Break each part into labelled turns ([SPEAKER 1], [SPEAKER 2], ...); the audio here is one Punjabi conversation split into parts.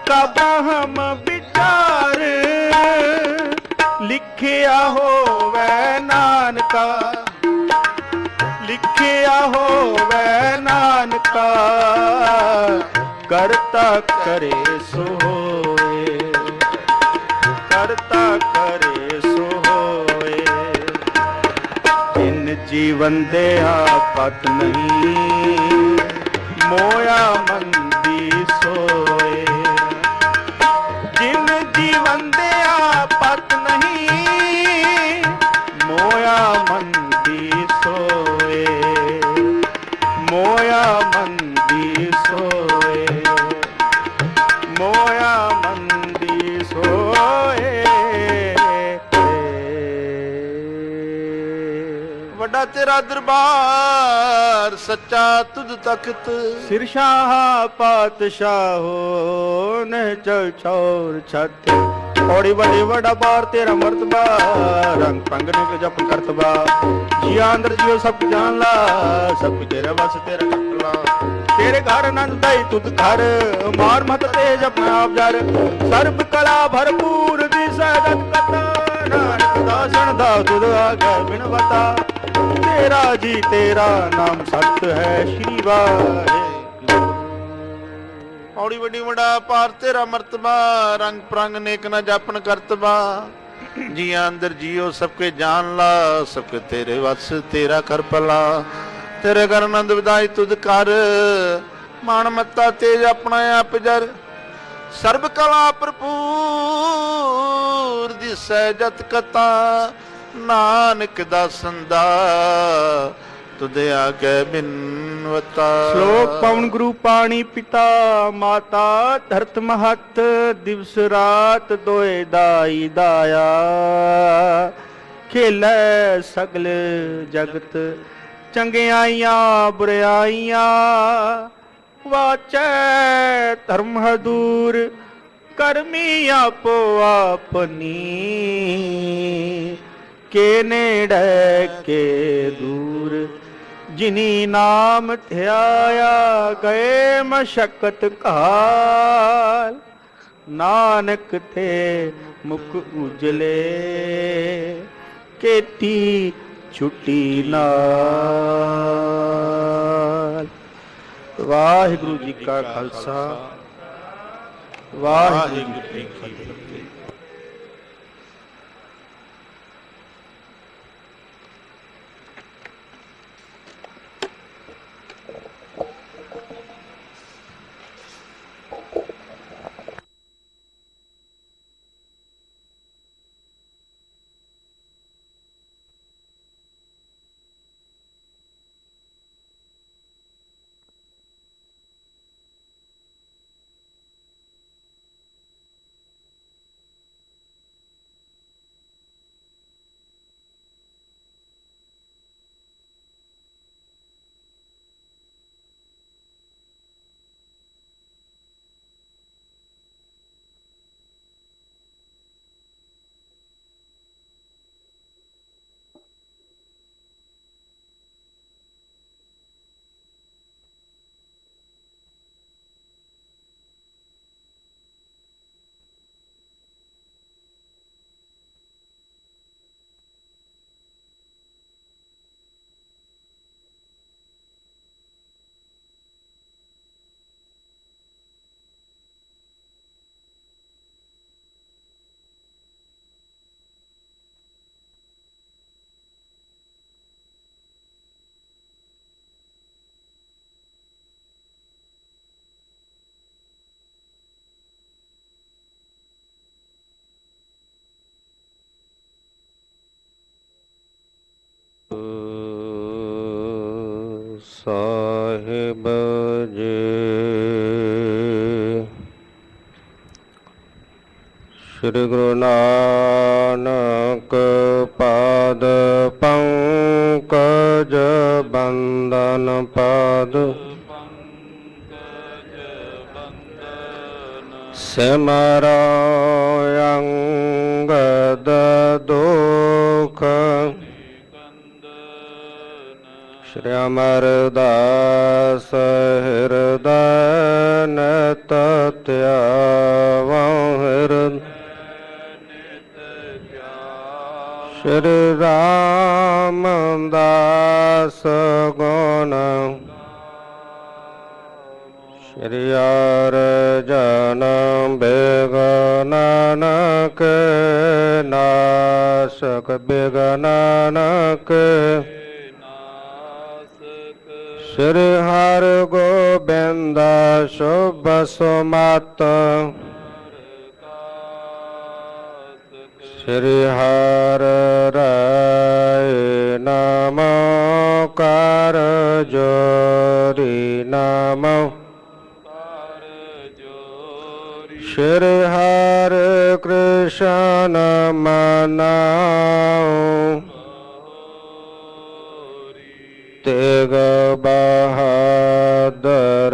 [SPEAKER 1] का ब्रह्म विचार, लिखिया होवे नानका, लिखिया होवे नानका, करता करे सो होए, करता करे सो होए। जिन जीवन देहा पत नहीं, मोया मंदी सोए। जिन जीवन देहा पत नहीं, मोया मंदी सोए, मोया मंदी सोए, मोया मंदी सोए। वड्डा तेरा दरबार सच्चा तुझ तख्त, सिरशाह पातशाहो न चल छोर छत। थोड़ी बड़ी बड़ा बार तेरा मर्तबा, रंग पंगने के जप करतबा। जिया अंदर जियो सब जान ला, सब तेरे बस तेरा करतला। तेरे घर आनंद दई तुद घर, मार मत तेज अपने आप जर। सर्ब कला भरपूर दिसै जत कता, नानक दासन दा तुद आगे बिन बता। तेरा जी तेरा नाम सत्य है श्री वाहे। औड़ी बड़ी बड़ा पार तेरा मर्तबा, रंग प्रंग नेक न जापन करतबा। जिया अंदर जियो सबके जान ला, सबके तेरे वस तेरा कर भला। तेरे घर आनंद विदाई तुद कर, मान मत्ता तेज अपना आप जर। सर्ब कला भरपूर दिसै जत कता, नानक दासन दा तुद आगे बिनवता। श्लोक पवन गुरु पाणी पिता, माता धरत महत। दिवस रात दोए दाई दाया, खेलै सगल जगत। चंगियाइयां बुराइयां, वाचै धर्म हदूर। करमी आपो आपनी, के नेड़े के दूर। जिनी नाम ध्याया, गए मशक्कत काल। नानक थे मुख उजले, केती छुट्टी नाल। वाहिगुरु जी का खालसा, वाहिगुरु जी की फतेह। ਸਾਹਿਬ ਜੀ ਸ੍ਰੀ ਗੁਰੂ ਨਾਨਕ ਪਾਦ ਪੰਕਜ ਬੰਦਨ ਪਾਦ ਸਿਮਰੋ ਅੰਗਦ ਦੁਖ ਸ਼੍ਰੀ ਅਮਰਦਾਸ ਹਿਰਦੈ ਨਿਤ ਧਿਆਵਹੁ ਹਿਰਦੈ ਸ਼੍ਰੀ ਰਾਮਦਾਸ ਗੁਣ ਸ਼੍ਰੀ ਅਰਜਨ ਬਿਘਨ ਨਾਨਕ ਨਾਸਕ ਬਿਘਨ ਨਾਨਕ ਸ਼੍ਰੀ ਹਰਿ ਗੋਬਿੰਦ ਸ਼ੁਭ ਸੁਮਤ ਸ਼੍ਰੀ ਹਰਿ ਰਾਇ ਨਾਮ ਕਰ ਜੋਰੀ ਨਾਮ ਸ਼੍ਰੀ ਹਰਿ ਕ੍ਰਿਸ਼ਨ ਮਨਾਉ ਤੇਗ ਬਹਾਦਰ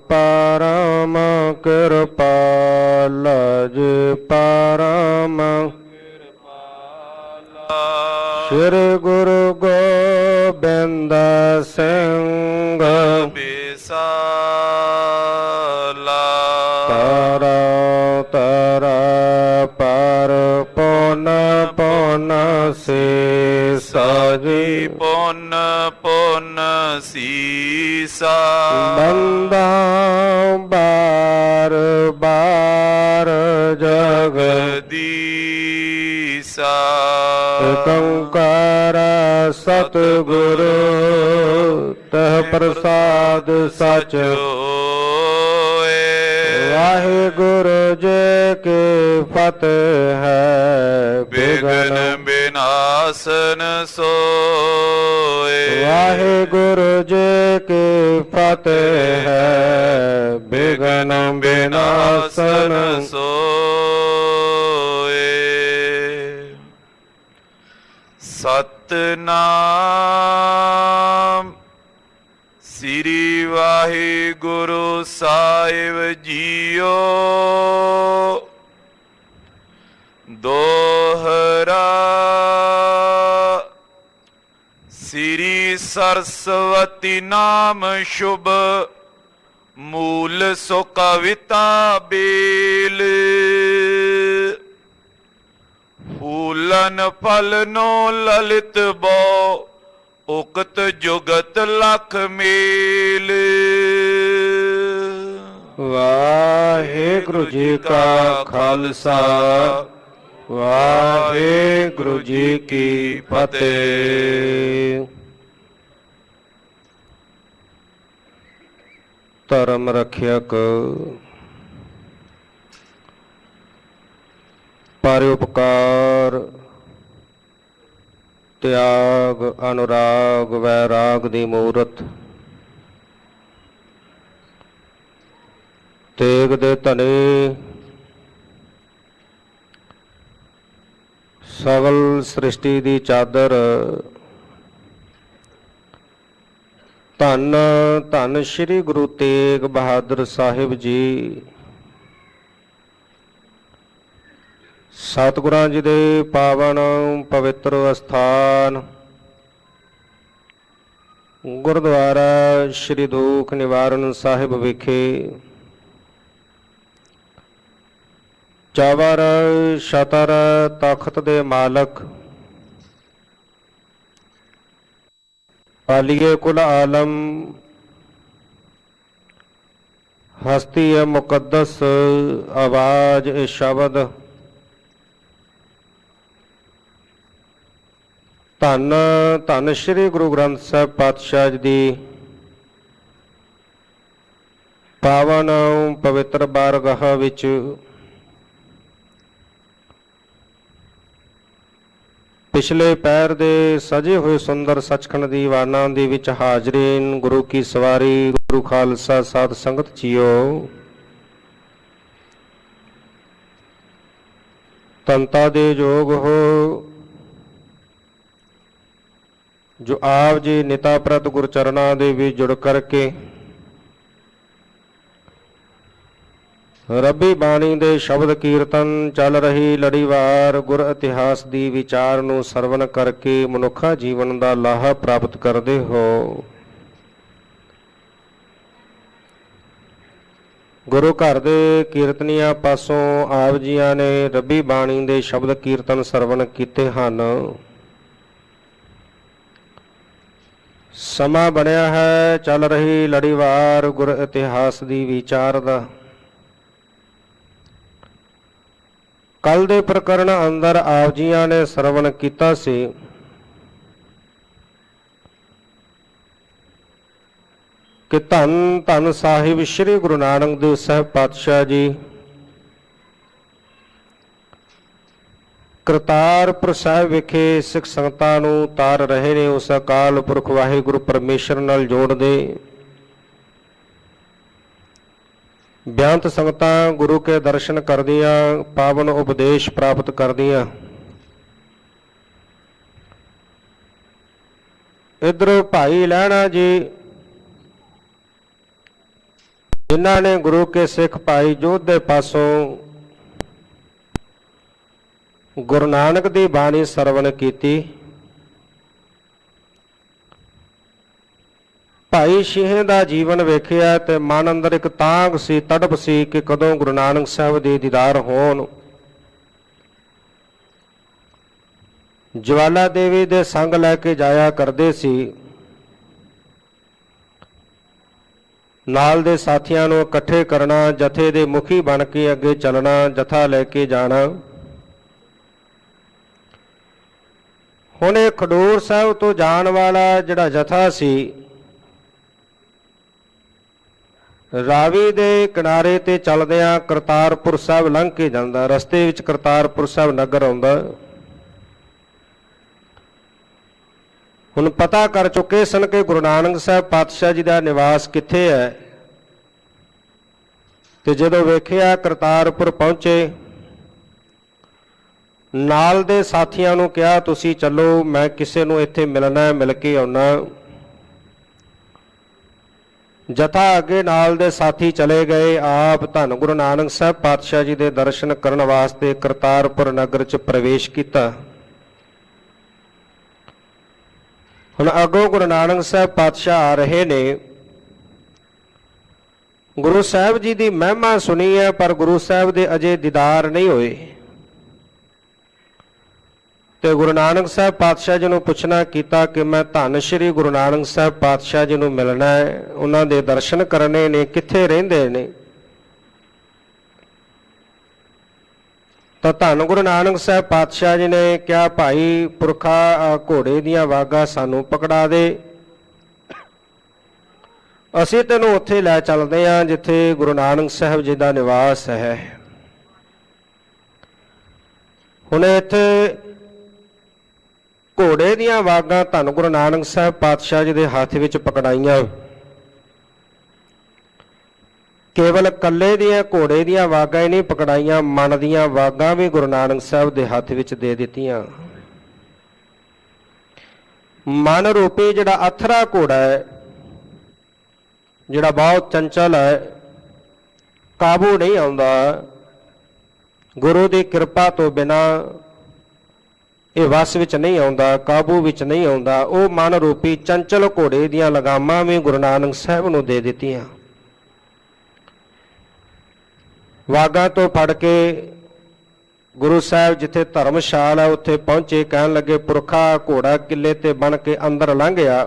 [SPEAKER 1] ਪਰਮ ਕਿਰਪਾਲ ਜੀ ਪਰਮ ਸ਼੍ਰੀ ਗੁਰੂ ਗੋਬਿੰਦ ਸਿੰਘ ਬਿਸਾਲਾ ਤਾਰਾ ਤਾਰਾ ਪਰ ਪੁਨ ਪੁਨ ਸੀਸਾ ਜੀ
[SPEAKER 2] ਪੁਨ ਪੁਨ ਸੀਸਾ
[SPEAKER 1] ਬੰਦਾ ਬਾਰ ਬਾਰ ਜਗਦੀਸਾ ਏਕੰਕਾਰ ਸਤਿਗੁਰ ਤਹ ਪ੍ਰਸਾਦ ਸਚ
[SPEAKER 2] ਹੋਏ
[SPEAKER 1] ਵਾਹਿਗੁਰੂ ਜੀ ਕੀ ਫਤਿਹ ਹੈ
[SPEAKER 2] ਬਿਘਨ ਬਿਨਾਸਨ ਸੋਏ
[SPEAKER 1] ਵਾਹਿਗੁਰੂ ਜੀ ਕੀ ਫਤਿਹ ਹੈ ਬਿਘਨ ਬਿਨਾਸਨ
[SPEAKER 2] ਸੋਏ ਸਤਨਾਮ ਸ੍ਰੀ ਵਾਹਿਗੁਰੂ ਸਾਹਿਬ ਜੀਓ ਦੋਹਰਾ ਸ੍ਰੀ ਸਰਸਵਤੀ ਨਾਮ ਸ਼ੁਭ ਮੂਲ ਸੋ ਕਵਿਤਾ ਬੇਲ ਫੂਲਨ ਫਲਨੋ ਲਲਿਤ ਬੋ ਉਕਤ ਜੁਗਤ ਲਖ ਮੇਲ
[SPEAKER 1] ਵਾਹਿਗੁਰੂ ਜੀ ਕਾ ਖਾਲਸਾ ਵਾਹਿਗੁਰੂ ਜੀ ਕੀ ਫਤਿਹ। ਧਰਮ ਰੱਖਿਅਕ ਪਰਉਪਕਾਰ ਤਿਆਗ ਅਨੁਰਾਗ ਵੈਰਾਗ ਦੀ ਮੂਰਤ ਤੇਗ ਦੇ ਧਨੇ ਸਗਲ ਸ੍ਰਿਸ਼ਟੀ ਦੀ ਚਾਦਰ ਧੰਨ ਧੰਨ ਸ੍ਰੀ ਗੁਰੂ ਤੇਗ ਬਹਾਦਰ ਸਾਹਿਬ ਜੀ ਸਤਿਗੁਰਾਂ ਜੀ ਦੇ ਪਾਵਨ ਪਵਿੱਤਰ ਅਸਥਾਨ ਗੁਰਦੁਆਰਾ ਸ੍ਰੀ ਦੁਖ ਨਿਵਾਰਨ ਸਾਹਿਬ ਵਿਖੇ ਚਵਰ ਛਤਰ ਤਖਤ ਦੇ ਮਾਲਕ ਆਲੀਏ ਕੁਲ ਆਲਮ ਹਸਤੀ ਹੈ ਮੁਕੱਦਸ ਆਵਾਜ਼ ਇਹ ਸ਼ਬਦ ਧੰਨ ਧੰਨ ਸ੍ਰੀ ਗੁਰੂ ਗ੍ਰੰਥ ਸਾਹਿਬ ਪਾਤਸ਼ਾਹ ਜੀ ਦੀ ਪਾਵਨ ਪਵਿੱਤਰ ਬਾਰਗਾਹ ਵਿੱਚ ਪਿਛਲੇ ਪਹਿਰ ਦੇ ਸਜੇ ਹੋਏ ਸੁੰਦਰ ਸੱਚਖੰਡ ਦੀ ਦੀਵਾਨਾਂ ਦੇ ਵਿੱਚ ਹਾਜ਼ਰੀਨ ਗੁਰੂ ਕੀ ਸਵਾਰੀ ਗੁਰੂ ਖਾਲਸਾ ਸਾਧ ਸੰਗਤ ਜੀਓ ਤੰਤਾ ਦੇ ਜੋਗ ਹੋ ਜੋ ਆਪ ਜੀ ਨਿਤਾ ਪ੍ਰਤ ਗੁਰਚਰਨਾਂ ਦੇ ਵਿੱਚ ਜੁੜ ਕਰਕੇ ਰੱਬੀ ਬਾਣੀ ਦੇ ਸ਼ਬਦ ਕੀਰਤਨ ਚੱਲ ਰਹੀ ਲੜੀਵਾਰ ਗੁਰ ਇਤਿਹਾਸ ਦੀ ਵਿਚਾਰ ਨੂੰ ਸਰਵਨ ਕਰਕੇ ਮਨੁੱਖਾ ਜੀਵਨ ਦਾ ਲਾਹਾ ਪ੍ਰਾਪਤ ਕਰਦੇ ਹੋ। ਗੁਰੂ ਘਰ ਦੇ ਕੀਰਤਨੀਆਂ ਪਾਸੋਂ ਆਪ ਜੀਆਂ ਨੇ ਰੱਬੀ ਬਾਣੀ ਦੇ ਸ਼ਬਦ ਕੀਰਤਨ ਸਰਵਨ ਕੀਤੇ ਹਨ। ਸਮਾਂ ਬਣਿਆ ਹੈ ਚੱਲ ਰਹੀ ਲੜੀਵਾਰ ਗੁਰ ਇਤਿਹਾਸ ਦੀ ਵਿਚਾਰ ਦਾ। ਕੱਲ ਦੇ ਪ੍ਰਕਰਣ ਅੰਦਰ ਆਪ ਜੀਆਂ ਨੇ ਸਰਵਣ ਕੀਤਾ ਸੀ ਕਿ ਧੰਨ ਧੰਨ ਸਾਹਿਬ ਸ੍ਰੀ ਗੁਰੂ ਨਾਨਕ ਦੇਵ ਸਾਹਿਬ ਪਾਤਸ਼ਾਹ ਜੀ ਕਰਤਾਰਪੁਰ ਸਾਹਿਬ ਵਿਖੇ ਸਿੱਖ ਸੰਗਤਾਂ ਨੂੰ ਤਾਰ ਰਹੇ ਨੇ। ਉਸ ਅਕਾਲ ਪੁਰਖ ਵਾਹਿਗੁਰੂ ਪਰਮੇਸ਼ਰ ਨਾਲ ਜੋੜਦੇ ਬਿਆੰਤ ਸੰਗਤਾਂ ਗੁਰੂ ਕੇ ਦਰਸ਼ਨ ਕਰਦੀਆਂ, ਪਾਵਨ ਉਪਦੇਸ਼ ਪ੍ਰਾਪਤ ਕਰਦੀਆਂ। ਇੱਧਰ ਭਾਈ ਲਹਿਣਾ ਜੀ ਜਿਨ੍ਹਾਂ ਨੇ ਗੁਰੂ ਕੇ ਸਿੱਖ ਭਾਈ ਜੋਧ ਦੇ ਪਾਸੋਂ ਗੁਰੂ ਨਾਨਕ ਦੀ ਬਾਣੀ ਸਰਵਣ ਕੀਤੀ। ਭਾਈ ਸ਼ੀਂਹ ਦਾ ਜੀਵਨ ਵੇਖਿਆ ਤੇ ਮਨ ਅੰਦਰ ਇੱਕ ਤਾਂਘ ਸੀ, ਤੜਪ ਸੀ ਕਿ ਕਦੋਂ ਗੁਰੂ ਨਾਨਕ ਸਾਹਿਬ ਦੇ ਦੀਦਾਰ ਹੋਣ। ਜਵਾਲਾ ਦੇਵੀ ਦੇ ਸੰਗ ਲੈ ਕੇ ਜਾਇਆ ਕਰਦੇ ਸੀ। ਨਾਲ ਦੇ ਸਾਥੀਆਂ ਨੂੰ ਇਕੱਠੇ ਕਰਨਾ, ਜਥੇ ਦੇ ਮੁਖੀ ਬਣ ਕੇ ਅੱਗੇ ਚੱਲਣਾ, ਜਥਾ ਲੈ ਕੇ ਜਾਣਾ। ਹੁਣ ਇਹ ਖਡੂਰ ਸਾਹਿਬ ਤੋਂ ਜਾਣ ਵਾਲਾ ਜਿਹੜਾ ਜਥਾ ਸੀ ਰਾਵੀ ਦੇ ਕਿਨਾਰੇ ਤੇ ਚੱਲਦਿਆਂ ਕਰਤਾਰਪੁਰ ਸਾਹਿਬ ਲੰਘ ਕੇ ਜਾਂਦਾ। ਰਸਤੇ ਵਿੱਚ ਕਰਤਾਰਪੁਰ ਸਾਹਿਬ ਨਗਰ ਆਉਂਦਾ। ਹੁਣ ਪਤਾ ਕਰ ਚੁੱਕੇ ਸਨ ਕਿ ਗੁਰੂ ਨਾਨਕ ਸਾਹਿਬ ਪਾਤਸ਼ਾਹ ਜੀ ਦਾ ਨਿਵਾਸ ਕਿੱਥੇ ਹੈ। ਤੇ ਜਦੋਂ ਵੇਖਿਆ ਕਰਤਾਰਪੁਰ ਪਹੁੰਚੇ, ਨਾਲ ਦੇ ਸਾਥੀਆਂ ਨੂੰ ਕਿਹਾ ਤੁਸੀਂ ਚੱਲੋ, ਮੈਂ ਕਿਸੇ ਨੂੰ ਇੱਥੇ ਮਿਲਣਾ, ਮਿਲ ਕੇ ਆਉਣਾ। ਜਥਾ ਅੱਗੇ ਨਾਲ ਦੇ ਸਾਥੀ ਚਲੇ ਗਏ। ਆਪ ਧੰਨ ਗੁਰੂ ਨਾਨਕ ਸਾਹਿਬ ਪਾਤਸ਼ਾਹ ਜੀ ਦੇ ਦਰਸ਼ਨ ਕਰਨ ਵਾਸਤੇ ਕਰਤਾਰਪੁਰ ਨਗਰ 'ਚ ਪ੍ਰਵੇਸ਼ ਕੀਤਾ। ਹੁਣ ਅੱਗੋਂ ਗੁਰੂ ਨਾਨਕ ਸਾਹਿਬ ਪਾਤਸ਼ਾਹ ਆ ਰਹੇ ਨੇ। ਗੁਰੂ ਸਾਹਿਬ ਜੀ ਦੀ ਮਹਿਮਾ ਸੁਣੀ ਹੈ, ਪਰ ਗੁਰੂ ਸਾਹਿਬ ਦੇ ਅਜੇ ਦੀਦਾਰ ਨਹੀਂ ਹੋਏ। ਤੇ ਗੁਰੂ ਨਾਨਕ ਸਾਹਿਬ ਪਾਤਸ਼ਾਹ ਜੀ ਨੂੰ ਪੁੱਛਣਾ ਕੀਤਾ ਕਿ ਮੈਂ ਧੰਨ ਸ਼੍ਰੀ ਗੁਰੂ ਨਾਨਕ ਸਾਹਿਬ ਪਾਤਸ਼ਾਹ ਜੀ ਨੂੰ ਮਿਲਣਾ ਹੈ, ਉਹਨਾਂ ਦੇ ਦਰਸ਼ਨ ਕਰਨੇ ਨੇ, ਕਿੱਥੇ ਰਹਿੰਦੇ ਨੇ। ਤਾਂ ਧੰਨ ਗੁਰੂ ਨਾਨਕ ਸਾਹਿਬ ਪਾਤਸ਼ਾਹ ਜੀ ਨੇ ਕਿਹਾ ਭਾਈ ਪੁਰਖਾ ਘੋੜੇ ਦੀਆਂ ਵਾਗਾਂ ਸਾਨੂੰ ਪਕੜਾ ਦੇ, ਅਸੀਂ ਤੈਨੂੰ ਉੱਥੇ ਲੈ ਚੱਲਦੇ ਹਾਂ ਜਿੱਥੇ ਗੁਰੂ ਨਾਨਕ ਸਾਹਿਬ ਜੀ ਦਾ ਨਿਵਾਸ ਹੈ। ਹੁਣ ਇੱਥੇ ਘੋੜੇ ਦੀਆਂ ਵਾਗਾਂ ਧੰਨ ਗੁਰੂ ਨਾਨਕ ਸਾਹਿਬ ਪਾਤਸ਼ਾਹ ਜੀ ਦੇ ਹੱਥ ਵਿੱਚ ਪਕੜਾਈਆਂ। ਕੇਵਲ ਇਕੱਲੇ ਦੀਆਂ ਘੋੜੇ ਦੀਆਂ ਵਾਗਾਂ ਹੀ ਨਹੀਂ ਪਕੜਾਈਆਂ, ਮਨ ਦੀਆਂ ਵਾਗਾਂ ਵੀ ਗੁਰੂ ਨਾਨਕ ਸਾਹਿਬ ਦੇ ਹੱਥ ਵਿੱਚ ਦੇ ਦਿੱਤੀਆਂ। ਮਨ ਰੂਪੀ ਜਿਹੜਾ ਅਥਰਾ ਘੋੜਾ ਹੈ, ਜਿਹੜਾ ਬਹੁਤ ਚੰਚਲ ਹੈ, ਕਾਬੂ ਨਹੀਂ ਆਉਂਦਾ, ਗੁਰੂ ਦੀ ਕਿਰਪਾ ਤੋਂ ਬਿਨਾਂ ਇਹ ਵਸ ਵਿੱਚ ਨਹੀਂ ਆਉਂਦਾ, ਕਾਬੂ ਵਿੱਚ ਨਹੀਂ ਆਉਂਦਾ। ਉਹ ਮਨ ਰੂਪੀ ਚੰਚਲ ਘੋੜੇ ਦੀਆਂ ਲਗਾਮਾਂ ਵੀ ਗੁਰੂ ਨਾਨਕ ਸਾਹਿਬ ਨੂੰ ਦੇ ਦਿੱਤੀਆਂ। ਵਾਗਾਂ ਤੋਂ ਫੜ ਕੇ ਗੁਰੂ ਸਾਹਿਬ ਜਿੱਥੇ ਧਰਮਸ਼ਾਲ ਹੈ ਉੱਥੇ ਪਹੁੰਚੇ। ਕਹਿਣ ਲੱਗੇ ਪੁਰਖਾ ਘੋੜਾ ਕਿੱਲੇ ਤੇ ਬਣ ਕੇ ਅੰਦਰ ਲੰਘ ਗਿਆ।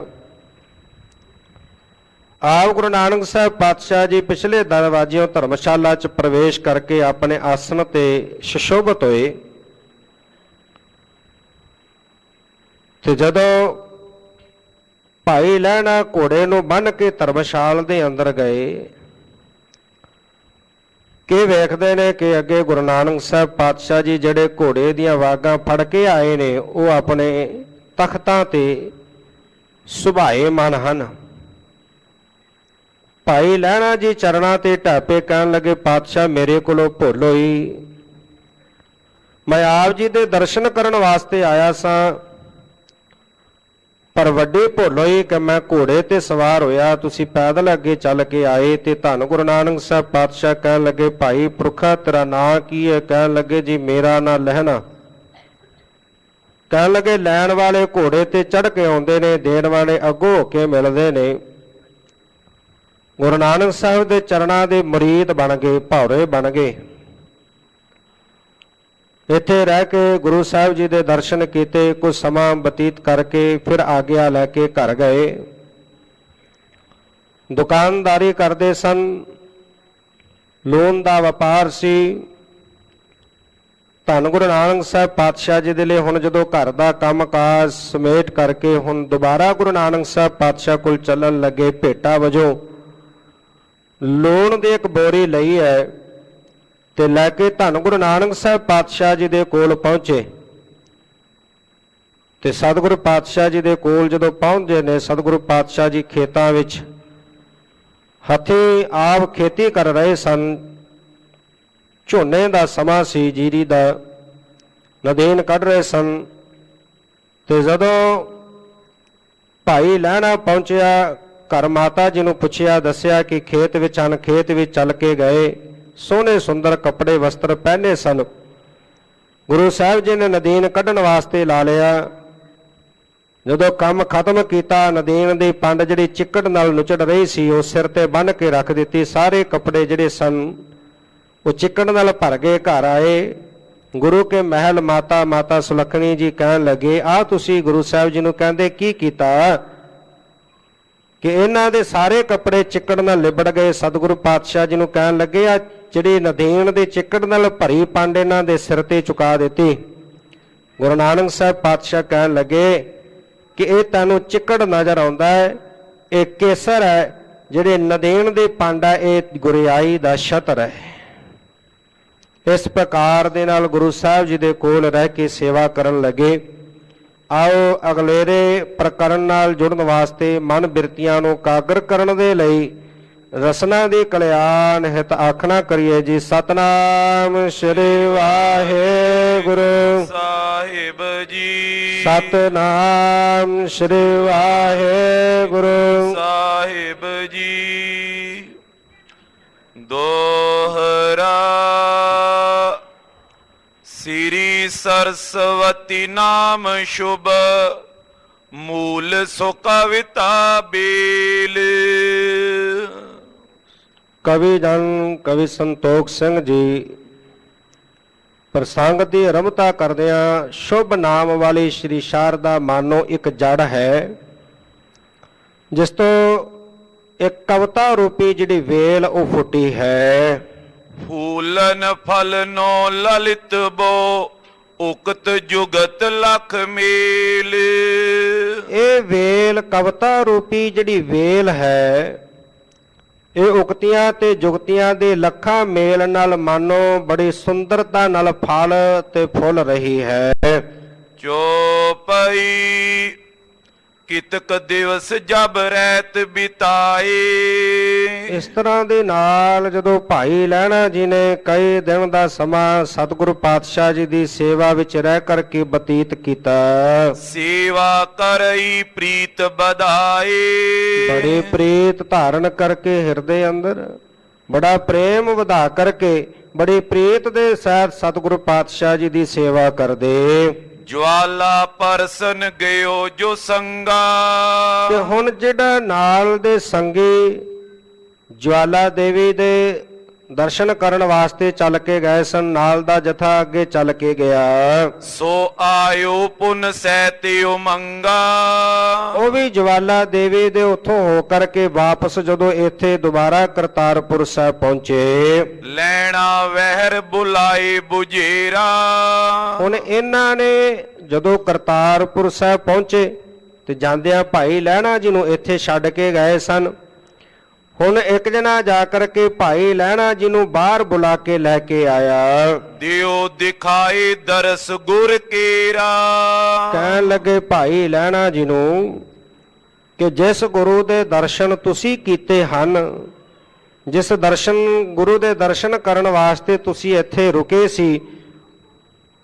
[SPEAKER 1] ਆਪ ਗੁਰੂ ਨਾਨਕ ਸਾਹਿਬ ਪਾਤਸ਼ਾਹ ਜੀ ਪਿਛਲੇ ਦਰਵਾਜ਼ਿਓਂ ਧਰਮਸ਼ਾਲਾ 'ਚ ਪ੍ਰਵੇਸ਼ ਕਰਕੇ ਆਪਣੇ ਆਸਣ ਤੇ ਸੁਸ਼ੋਭਿਤ ਹੋਏ। ਤੇ ਜਦੋਂ ਭਾਈ ਲਹਿਣਾ ਘੋੜੇ ਨੂੰ ਬੰਨ੍ਹ ਕੇ ਧਰਮਸ਼ਾਲ ਦੇ ਅੰਦਰ ਗਏ ਕਿ ਵੇਖਦੇ ਨੇ ਕਿ ਅੱਗੇ ਗੁਰੂ ਨਾਨਕ ਸਾਹਿਬ ਪਾਤਸ਼ਾਹ ਜੀ ਜਿਹੜੇ ਘੋੜੇ ਦੀਆਂ ਵਾਗਾਂ ਫੜ ਕੇ ਆਏ ਨੇ ਉਹ ਆਪਣੇ ਤਖਤਾਂ ਤੇ ਸੁਭਾਏ ਮਨ ਹਨ। ਭਾਈ ਲਹਿਣਾ ਜੀ ਚਰਨਾਂ ਤੇ ਢਾਪੇ ਕਹਿਣ ਲੱਗੇ ਪਾਤਸ਼ਾਹ ਮੇਰੇ ਕੋਲੋਂ ਭੁੱਲ ਹੋਈ, ਮੈਂ ਆਪ ਜੀ ਦੇ ਦਰਸ਼ਨ ਕਰਨ ਵਾਸਤੇ ਆਇਆ ਸਾਂ,
[SPEAKER 3] ਪਰ ਵੱਡੀ ਭੁੱਲ ਹੋਈ ਕਿ ਮੈਂ ਘੋੜੇ ਤੇ ਸਵਾਰ ਹੋਇਆ, ਤੁਸੀਂ ਪੈਦਲ ਅੱਗੇ ਚੱਲ ਕੇ ਆਏ। ਤੇ ਧੰਨ ਗੁਰੂ ਨਾਨਕ ਸਾਹਿਬ ਪਾਤਸ਼ਾਹ ਕਹਿਣ ਲੱਗੇ, ਭਾਈ ਪੁਰਖਾ ਤੇਰਾ ਨਾਂ ਕੀ ਹੈ? ਕਹਿਣ ਲੱਗੇ, ਜੀ ਮੇਰਾ ਨਾਂ ਲਹਿਣਾ। ਕਹਿਣ ਲੱਗੇ, ਲੈਣ ਵਾਲੇ ਘੋੜੇ ਤੇ ਚੜ੍ਹ ਕੇ ਆਉਂਦੇ ਨੇ, ਦੇਣ ਵਾਲੇ ਅੱਗੋਂ ਹੋ ਕੇ ਮਿਲਦੇ ਨੇ। ਗੁਰੂ ਨਾਨਕ ਸਾਹਿਬ ਦੇ ਚਰਨਾਂ ਦੇ ਮੁਰੀਦ ਬਣ ਗਏ, ਭੌਰੇ ਬਣ ਗਏ। ਇੱਥੇ ਰਹਿ ਕੇ ਗੁਰੂ ਸਾਹਿਬ ਜੀ ਦੇ ਦਰਸ਼ਨ ਕੀਤੇ, ਕੁਝ ਸਮਾਂ ਬਤੀਤ ਕਰਕੇ ਫਿਰ ਆਗਿਆ ਲੈ ਕੇ ਘਰ ਗਏ। ਦੁਕਾਨਦਾਰੀ ਕਰਦੇ ਸਨ, ਲੋਨ ਦਾ ਵਪਾਰ ਸੀ। ਧੰਨ ਗੁਰੂ ਨਾਨਕ ਸਾਹਿਬ ਪਾਤਸ਼ਾਹ ਜੀ ਦੇ ਲਈ ਹੁਣ ਜਦੋਂ ਘਰ ਦਾ ਕੰਮਕਾਜ ਸਮੇਟ ਕਰਕੇ ਹੁਣ ਦੁਬਾਰਾ ਗੁਰੂ ਨਾਨਕ ਸਾਹਿਬ ਪਾਤਸ਼ਾਹ ਕੋਲ ਚੱਲਣ ਲੱਗੇ, ਭੇਟਾ ਵਜੋਂ ਲੋਨ ਦੀ ਇੱਕ ਬੋਰੀ ਲਈ ਹੈ ਤੇ ਲੈ ਕੇ ਧੰਨ ਗੁਰੂ ਨਾਨਕ ਸਾਹਿਬ ਪਾਤਸ਼ਾਹ ਜੀ ਦੇ ਕੋਲ ਪਹੁੰਚੇ। ਤੇ ਸਤਿਗੁਰੂ ਪਾਤਸ਼ਾਹ ਜੀ ਦੇ ਕੋਲ ਜਦੋਂ ਪਹੁੰਚੇ ਨੇ, ਸਤਿਗੁਰੂ ਪਾਤਸ਼ਾਹ ਜੀ ਖੇਤਾਂ ਵਿੱਚ ਹੱਥੀਂ ਆਪ ਖੇਤੀ ਕਰ ਰਹੇ ਸਨ। ਝੋਨੇ ਦਾ ਸਮਾਂ ਸੀ, ਜੀਰੀ ਦਾ ਨਦੀਨ ਕੱਢ ਰਹੇ ਸਨ। ਤੇ ਜਦੋਂ ਭਾਈ ਲਹਿਣਾ ਪਹੁੰਚਿਆ, ਘਰ ਮਾਤਾ ਜੀ ਨੂੰ ਪੁੱਛਿਆ, ਦੱਸਿਆ ਕਿ ਖੇਤ ਵਿੱਚ ਹਨ, ਖੇਤ ਵਿੱਚ ਚੱਲ ਕੇ ਗਏ। ਸੋਹਣੇ ਸੁੰਦਰ ਕੱਪੜੇ ਵਸਤਰ ਪਹਿਨੇ ਸਨ। ਗੁਰੂ ਸਾਹਿਬ ਜੀ ਨੇ ਨਦੀਨ ਕੱਢਣ ਵਾਸਤੇ ਲਾ ਲਿਆ। ਜਦੋਂ ਕੰਮ ਖਤਮ ਕੀਤਾ, ਨਦੀਨ ਦੀ ਪੰਡ ਜਿਹੜੀ ਚਿੱਕੜ ਨਾਲ ਨੁਚੜ ਰਹੀ ਸੀ ਉਹ ਸਿਰ ਤੇ ਬੰਨ੍ਹ ਕੇ ਰੱਖ ਦਿੱਤੀ। ਸਾਰੇ ਕੱਪੜੇ ਜਿਹੜੇ ਸਨ ਉਹ ਚਿੱਕੜ ਨਾਲ ਭਰ ਗਏ। ਘਰ ਆਏ, ਗੁਰੂ ਕੇ ਮਹਿਲ ਮਾਤਾ ਸੁਲੱਖਣੀ ਜੀ ਕਹਿਣ ਲੱਗੇ, ਆਹ ਤੁਸੀਂ ਗੁਰੂ ਸਾਹਿਬ ਜੀ ਨੂੰ ਕਹਿੰਦੇ ਕੀ ਕੀਤਾ ਕਿ ਇਹਨਾਂ ਦੇ ਸਾਰੇ ਕੱਪੜੇ ਚਿੱਕੜ ਨਾਲ ਲਿਬੜ ਗਏ। ਸਤਿਗੁਰੂ ਪਾਤਸ਼ਾਹ ਜੀ ਨੂੰ ਕਹਿਣ ਲੱਗੇ, ਆ ਜਿਹੜੀ ਨਦੀਨ ਦੇ ਚਿੱਕੜ ਨਾਲ ਭਰੀ ਪੰਡ ਇਹਨਾਂ ਦੇ ਸਿਰ ਤੇ ਚੁਕਾ ਦਿੱਤੀ। ਗੁਰੂ ਨਾਨਕ ਸਾਹਿਬ ਪਾਤਸ਼ਾਹ ਕਹਿਣ ਲੱਗੇ ਕਿ ਇਹ ਤੈਨੂੰ ਚਿੱਕੜ ਨਜ਼ਰ ਆਉਂਦਾ ਹੈ, ਇਹ ਕੇਸਰ ਹੈ। ਜਿਹੜੇ ਨਦੀਨ ਦੇ ਪੰਡ ਹੈ ਇਹ ਗੁਰਿਆਈ ਦਾ ਛਤਰ ਹੈ। ਇਸ ਪ੍ਰਕਾਰ ਦੇ ਨਾਲ ਗੁਰੂ ਸਾਹਿਬ ਜੀ ਦੇ ਕੋਲ ਰਹਿ ਕੇ ਸੇਵਾ ਕਰਨ ਲੱਗੇ। ਆਓ ਅਗਲੇਰੇ ਪ੍ਰਕਰਨ ਨਾਲ ਜੁੜਨ ਵਾਸਤੇ ਮਨ ਬਿਰਤੀਆਂ ਨੂੰ ਕਾਗਰ ਕਰਨ ਦੇ ਲਈ ਰਸਨਾ ਦੀ ਕਲਿਆਣ ਹਿਤ ਆਖਣਾ ਕਰੀਏ ਜੀ। ਸਤਨਾਮ ਸ੍ਰੀ ਵਾਹਿਗੁਰੂ
[SPEAKER 2] ਸਾਹਿਬ ਜੀ,
[SPEAKER 3] ਸਤਨਾਮ ਸ੍ਰੀ ਵਾਹਿਗੁਰੂ
[SPEAKER 2] ਸਾਹਿਬ ਜੀ। ਦੋਹਰਾ ਸ੍ਰੀ ਸਰਸਵਤੀ ਨਾਮ ਸ਼ੁਭ, ਮੂਲ ਸੋ ਕਵਿਤਾ ਬੇਲ।
[SPEAKER 3] ਕਵੀ ਜਨ ਕਵੀ ਸੰਤੋਖ ਸਿੰਘ ਜੀ ਪ੍ਰਸੰਗ ਦੀ ਆਰੰਭਤਾ ਕਰਦਿਆਂ, ਸ਼ੁਭ ਨਾਮ ਵਾਲੀ ਸ਼੍ਰੀ ਸ਼ਾਰਦਾ ਮਾਨੋ ਇੱਕ ਜੜ ਹੈ, ਜਿਸ ਤੋਂ ਇੱਕ ਕਵਿਤਾ ਰੂਪੀ ਜਿਹੜੀ ਵੇਲ ਉਹ ਫੁੱਟੀ ਹੈ।
[SPEAKER 2] ਫੂਲਨ ਫਲਨੋ ਲਲਿਤ ਬੋ, ਉਕਤ ਜੁਗਤ ਲਖ ਮੇਲ।
[SPEAKER 3] ਇਹ ਵੇਲ ਕਵਿਤਾ ਰੂਪੀ ਜਿਹੜੀ ਵੇਲ ਹੈ, ਇਹ ਉਕਤੀਆਂ ਤੇ ਜੁਗਤੀਆਂ ਦੇ ਲੱਖਾਂ ਮੇਲ ਨਾਲ ਮਾਨੋ ਬੜੀ ਸੁੰਦਰਤਾ ਨਾਲ ਫਲ ਤੇ ਫੁੱਲ ਰਹੀ ਹੈ।
[SPEAKER 2] ਚੋਪਈ ਕਿਤਕ ਦਿਵਸ ਜਬ ਰਹਿਤ ਬਿਤਾਏ।
[SPEAKER 3] ਇਸ ਤਰ੍ਹਾਂ ਦੇ ਨਾਲ ਜਦੋਂ ਭਾਈ ਲਹਿਣਾ ਜੀ ਨੇ ਕਈ ਦਿਨ ਦਾ ਸਮਾਂ ਸਤਿਗੁਰੂ ਪਾਤਸ਼ਾਹ ਜੀ ਦੀ ਸੇਵਾ ਵਿੱਚ ਰਹਿ ਕਰਕੇ ਬਤੀਤ ਕੀਤਾ,
[SPEAKER 2] ਸੇਵਾ ਕਰਈ ਪ੍ਰੀਤ ਵਧਾਏ।
[SPEAKER 3] ਬੜੇ ਪ੍ਰੀਤ ਧਾਰਨ ਕਰਕੇ ਹਿਰਦੇ ਅੰਦਰ ਬੜਾ ਪ੍ਰੇਮ ਵਧਾ ਕਰਕੇ ਬੜੀ ਪ੍ਰੀਤ ਦੇ ਸਹਿਤ ਸਤਿਗੁਰੂ ਪਾਤਸ਼ਾਹ ਜੀ ਦੀ ਸੇਵਾ ਕਰਦੇ।
[SPEAKER 2] ਜਵਾਲਾ ਪਰਸਨ ਗਇਓ ਜੋ ਸੰਗਾ।
[SPEAKER 3] ਤੇ ਹੁਣ ਜਿਹੜਾ ਨਾਲ ਦੇ ਸੰਗੀ ਜਵਾਲਾ ਦੇਵੀ ਦੇ ਦਰਸ਼ਨ ਕਰਨ ਵਾਸਤੇ ਚੱਲ ਕੇ ਗਏ ਸਨ, ਨਾਲ ਦਾ ਜਥਾ ਅੱਗੇ ਚੱਲ ਕੇ ਗਿਆ।
[SPEAKER 2] ਸੋ ਆਇਓ ਪੁਨ ਸਹਿਤ ਉਮੰਗਾ।
[SPEAKER 3] ਉਹ ਵੀ ਜਵਾਲਾ ਦੇਵੀ ਦੇ ਉੱਥੋਂ ਹੋ ਕਰਕੇ ਵਾਪਸ ਜਦੋਂ ਇੱਥੇ ਦੁਬਾਰਾ ਕਰਤਾਰਪੁਰ ਸਾਹਿਬ ਪਹੁੰਚੇ,
[SPEAKER 2] ਲੈਣਾ ਵਹਿਰ ਬੁਲਾਏ ਬੁਝੇਰਾ।
[SPEAKER 3] ਹੁਣ ਇਹਨਾਂ ਨੇ ਜਦੋਂ ਕਰਤਾਰਪੁਰ ਸਾਹਿਬ ਪਹੁੰਚੇ ਤੇ ਜਾਂਦਿਆਂ ਭਾਈ ਲਹਿਣਾ ਜੀ ਨੂੰ ਇੱਥੇ ਛੱਡ ਕੇ ਗਏ ਸਨ। ਹੁਣ ਇੱਕ ਜਣਾ ਜਾ ਕਰਕੇ ਭਾਈ ਲਹਿਣਾ ਜੀ ਨੂੰ ਬਾਹਰ ਬੁਲਾ ਕੇ ਲੈ ਕੇ ਆਇਆ।
[SPEAKER 2] ਦਿਓ ਦਿਖਾਏ ਦਰਸ ਗੁਰ ਕੇਰਾ।
[SPEAKER 3] ਕਹਿਣ ਲੱਗੇ ਭਾਈ ਲਹਿਣਾ ਜੀ ਨੂੰ ਕਿ ਜਿਸ ਗੁਰੂ ਦੇ ਦਰਸ਼ਨ ਤੁਸੀਂ ਕੀਤੇ ਹਨ, ਜਿਸ ਦਰਸ਼ਨ ਗੁਰੂ ਦੇ ਦਰਸ਼ਨ ਕਰਨ ਵਾਸਤੇ ਤੁਸੀਂ ਇੱਥੇ ਰੁਕੇ ਸੀ,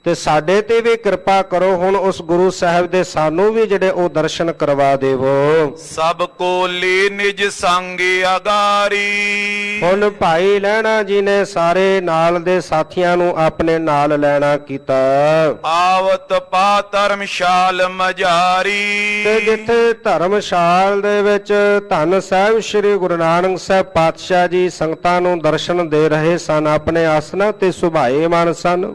[SPEAKER 3] ਤੇ ਸਾਡੇ ਤੇ ਵੀ ਕਿਰਪਾ ਕਰੋ। ਹੁਣ ਉਸ ਗੁਰੂ ਸਾਹਿਬ ਦੇ ਸਾਨੂੰ ਵੀ ਜਿਹੜੇ ਉਹ ਦਰਸ਼ਨ ਕਰਵਾ ਦੇਵੋ।
[SPEAKER 2] ਸਭ ਕੋ ਲੇ ਨਿਜ ਸੰਗ ਅਗਾਰੀ।
[SPEAKER 3] ਹੁਣ ਭਾਈ ਲਹਿਣਾ ਜੀ ਨੇ ਸਾਰੇ ਨਾਲ ਦੇ ਸਾਥੀਆਂ ਨੂੰ ਆਪਣੇ ਨਾਲ ਲੈਣਾ ਕੀਤਾ।
[SPEAKER 2] ਆਵਤ ਪਾ ਧਰਮਸ਼ਾਲ ਮਝਾਰੀ।
[SPEAKER 3] ਤੇ ਜਿੱਥੇ ਧਰਮਸ਼ਾਲ ਦੇ ਵਿੱਚ ਧੰਨ ਸਾਹਿਬ ਸ੍ਰੀ ਗੁਰੂ ਨਾਨਕ ਸਾਹਿਬ ਪਾਤਸ਼ਾਹ ਜੀ ਸੰਗਤਾਂ ਨੂੰ ਦਰਸ਼ਨ ਦੇ ਰਹੇ ਸਨ, ਆਪਣੇ ਆਸਨਾਂ ਤੇ ਸੁਭਾਏਮਾਨ ਸਨ।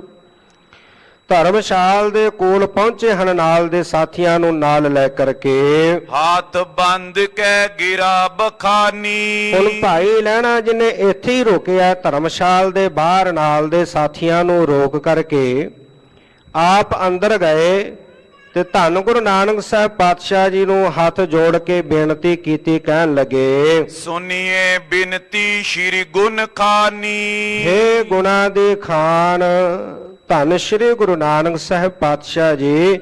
[SPEAKER 3] ਧਰਮਸ਼ਾਲ ਦੇ ਕੋਲ ਪਹੁੰਚੇ ਹਨ ਨਾਲ ਦੇ ਸਾਥੀਆਂ ਨੂੰ ਨਾਲ ਲੈ ਕਰਕੇ।
[SPEAKER 2] ਹੱਥ ਬੰਦ ਕੈ ਗਿਰਾ ਬਖਾਨੀ।
[SPEAKER 3] ਹੁਣ ਭਾਈ ਲਹਿਣਾ ਜੀ ਨੇ ਇੱਥੇ ਹੀ ਰੋਕਿਆ ਧਰਮਸ਼ਾਲ ਦੇ ਬਾਹਰ ਨਾਲ ਦੇ ਸਾਥੀਆਂ ਨੂੰ ਰੋਕ ਕਰਕੇ ਆਪ ਅੰਦਰ ਗਏ ਤੇ ਧੰਨ ਗੁਰੂ ਨਾਨਕ ਸਾਹਿਬ ਪਾਤਸ਼ਾਹ ਜੀ ਨੂੰ ਹੱਥ ਜੋੜ ਕੇ ਬੇਨਤੀ ਕੀਤੀ, ਕਹਿਣ ਲੱਗੇ,
[SPEAKER 2] ਸੁਨੀਏ ਬਿਨਤੀ ਸ਼੍ਰੀ ਗੁਣ ਖਾਨੀ।
[SPEAKER 3] ਹੇ ਗੁਣਾ ਦੇ ਖਾਨ ਧੰਨ ਸ਼੍ਰੀ ਗੁਰੂ ਨਾਨਕ ਸਾਹਿਬ ਪਾਤਸ਼ਾਹ ਜੀ,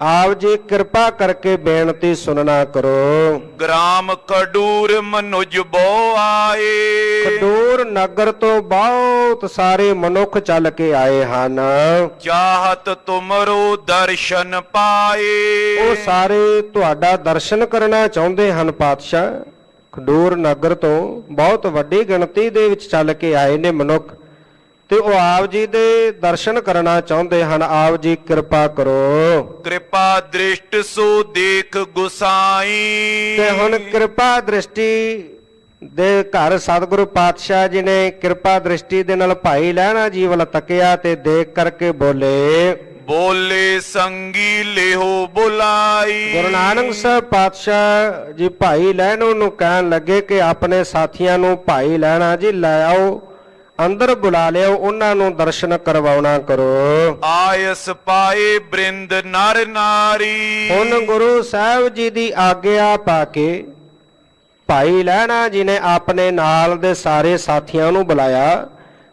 [SPEAKER 3] ਆਪ ਜੀ ਕਿਰਪਾ ਕਰਕੇ ਬੇਨਤੀ ਸੁਣਨਾ ਕਰੋ।
[SPEAKER 2] ਗ੍ਰਾਮ ਖਡੂਰ ਮਨੁਜ ਬੋ ਆਏ।
[SPEAKER 3] ਖਡੂਰ ਨਗਰ ਤੋਂ ਬਹੁਤ ਸਾਰੇ ਮਨੁੱਖ ਚੱਲ ਕੇ ਆਏ ਹਨ।
[SPEAKER 2] ਚਾਹਤ ਤੁਮਰੋ ਦਰਸ਼ਨ ਪਾਏ।
[SPEAKER 3] ਉਹ ਸਾਰੇ ਤੁਹਾਡਾ ਦਰਸ਼ਨ ਕਰਨਾ ਚਾਹੁੰਦੇ ਹਨ ਪਾਤਸ਼ਾਹ। ਖਡੂਰ ਨਗਰ ਤੋਂ ਬਹੁਤ ਵੱਡੀ ਗਿਣਤੀ ਦੇ ਵਿੱਚ ਚੱਲ ਕੇ ਆਏ ਨੇ ਮਨੁੱਖ ਤੇ ਉਹ ਆਪ ਜੀ ਦੇ ਦਰਸ਼ਨ ਕਰਨਾ ਚਾਹੁੰਦੇ ਹਨ। ਆਪ ਜੀ ਕਿਰਪਾ ਕਰੋ।
[SPEAKER 2] ਕਿਰਪਾ ਦ੍ਰਿਸ਼ਟ ਸੋ ਦੇਖ ਗੁਸਾਈ।
[SPEAKER 3] ਤੇ ਹੁਣ ਕਿਰਪਾ ਦ੍ਰਿਸ਼ਟੀ ਦੇ ਘਰ ਸਤਿਗੁਰੂ ਪਾਤਸ਼ਾਹ ਜੀ ਨੇ ਕਿਰਪਾ ਦ੍ਰਿਸ਼ਟੀ ਦੇ ਨਾਲ ਭਾਈ ਲਹਿਣਾ ਜੀ ਵੱਲ ਤੱਕਿਆ ਤੇ ਦੇਖ ਕਰਕੇ ਬੋਲੇ,
[SPEAKER 2] ਬੋਲੇ ਸੰਗੀ ਲਿਹੋ ਬੁਲਾਈ।
[SPEAKER 3] ਗੁਰੂ ਨਾਨਕ ਸਾਹਿਬ ਪਾਤਸ਼ਾਹ ਜੀ ਭਾਈ ਲਹਿਣੋ ਨੂੰ ਕਹਿਣ ਲੱਗੇ ਕਿ ਆਪਣੇ ਸਾਥੀਆਂ ਨੂੰ ਭਾਈ ਲਹਿਣਾ ਜੀ ਲੈ ਆਓ, ਅੰਦਰ ਬੁਲਾ ਲਿਓ, ਉਹਨਾਂ ਨੂੰ ਦਰਸ਼ਨ ਕਰਵਾਉਣਾ ਕਰੋ।
[SPEAKER 2] ਆਇਸ ਪਾਏ ਬ੍ਰਿੰਦ ਨਰ ਨਾਰੀ।
[SPEAKER 3] ਹੁਣ ਗੁਰੂ ਸਾਹਿਬ ਜੀ ਦੀ ਆਗਿਆ ਪਾ ਕੇ ਭਾਈ ਲਹਿਣਾ ਜੀ ਨੇ ਆਪਣੇ ਨਾਲ ਦੇ ਸਾਰੇ ਸਾਥੀਆਂ ਨੂੰ ਬੁਲਾਇਆ।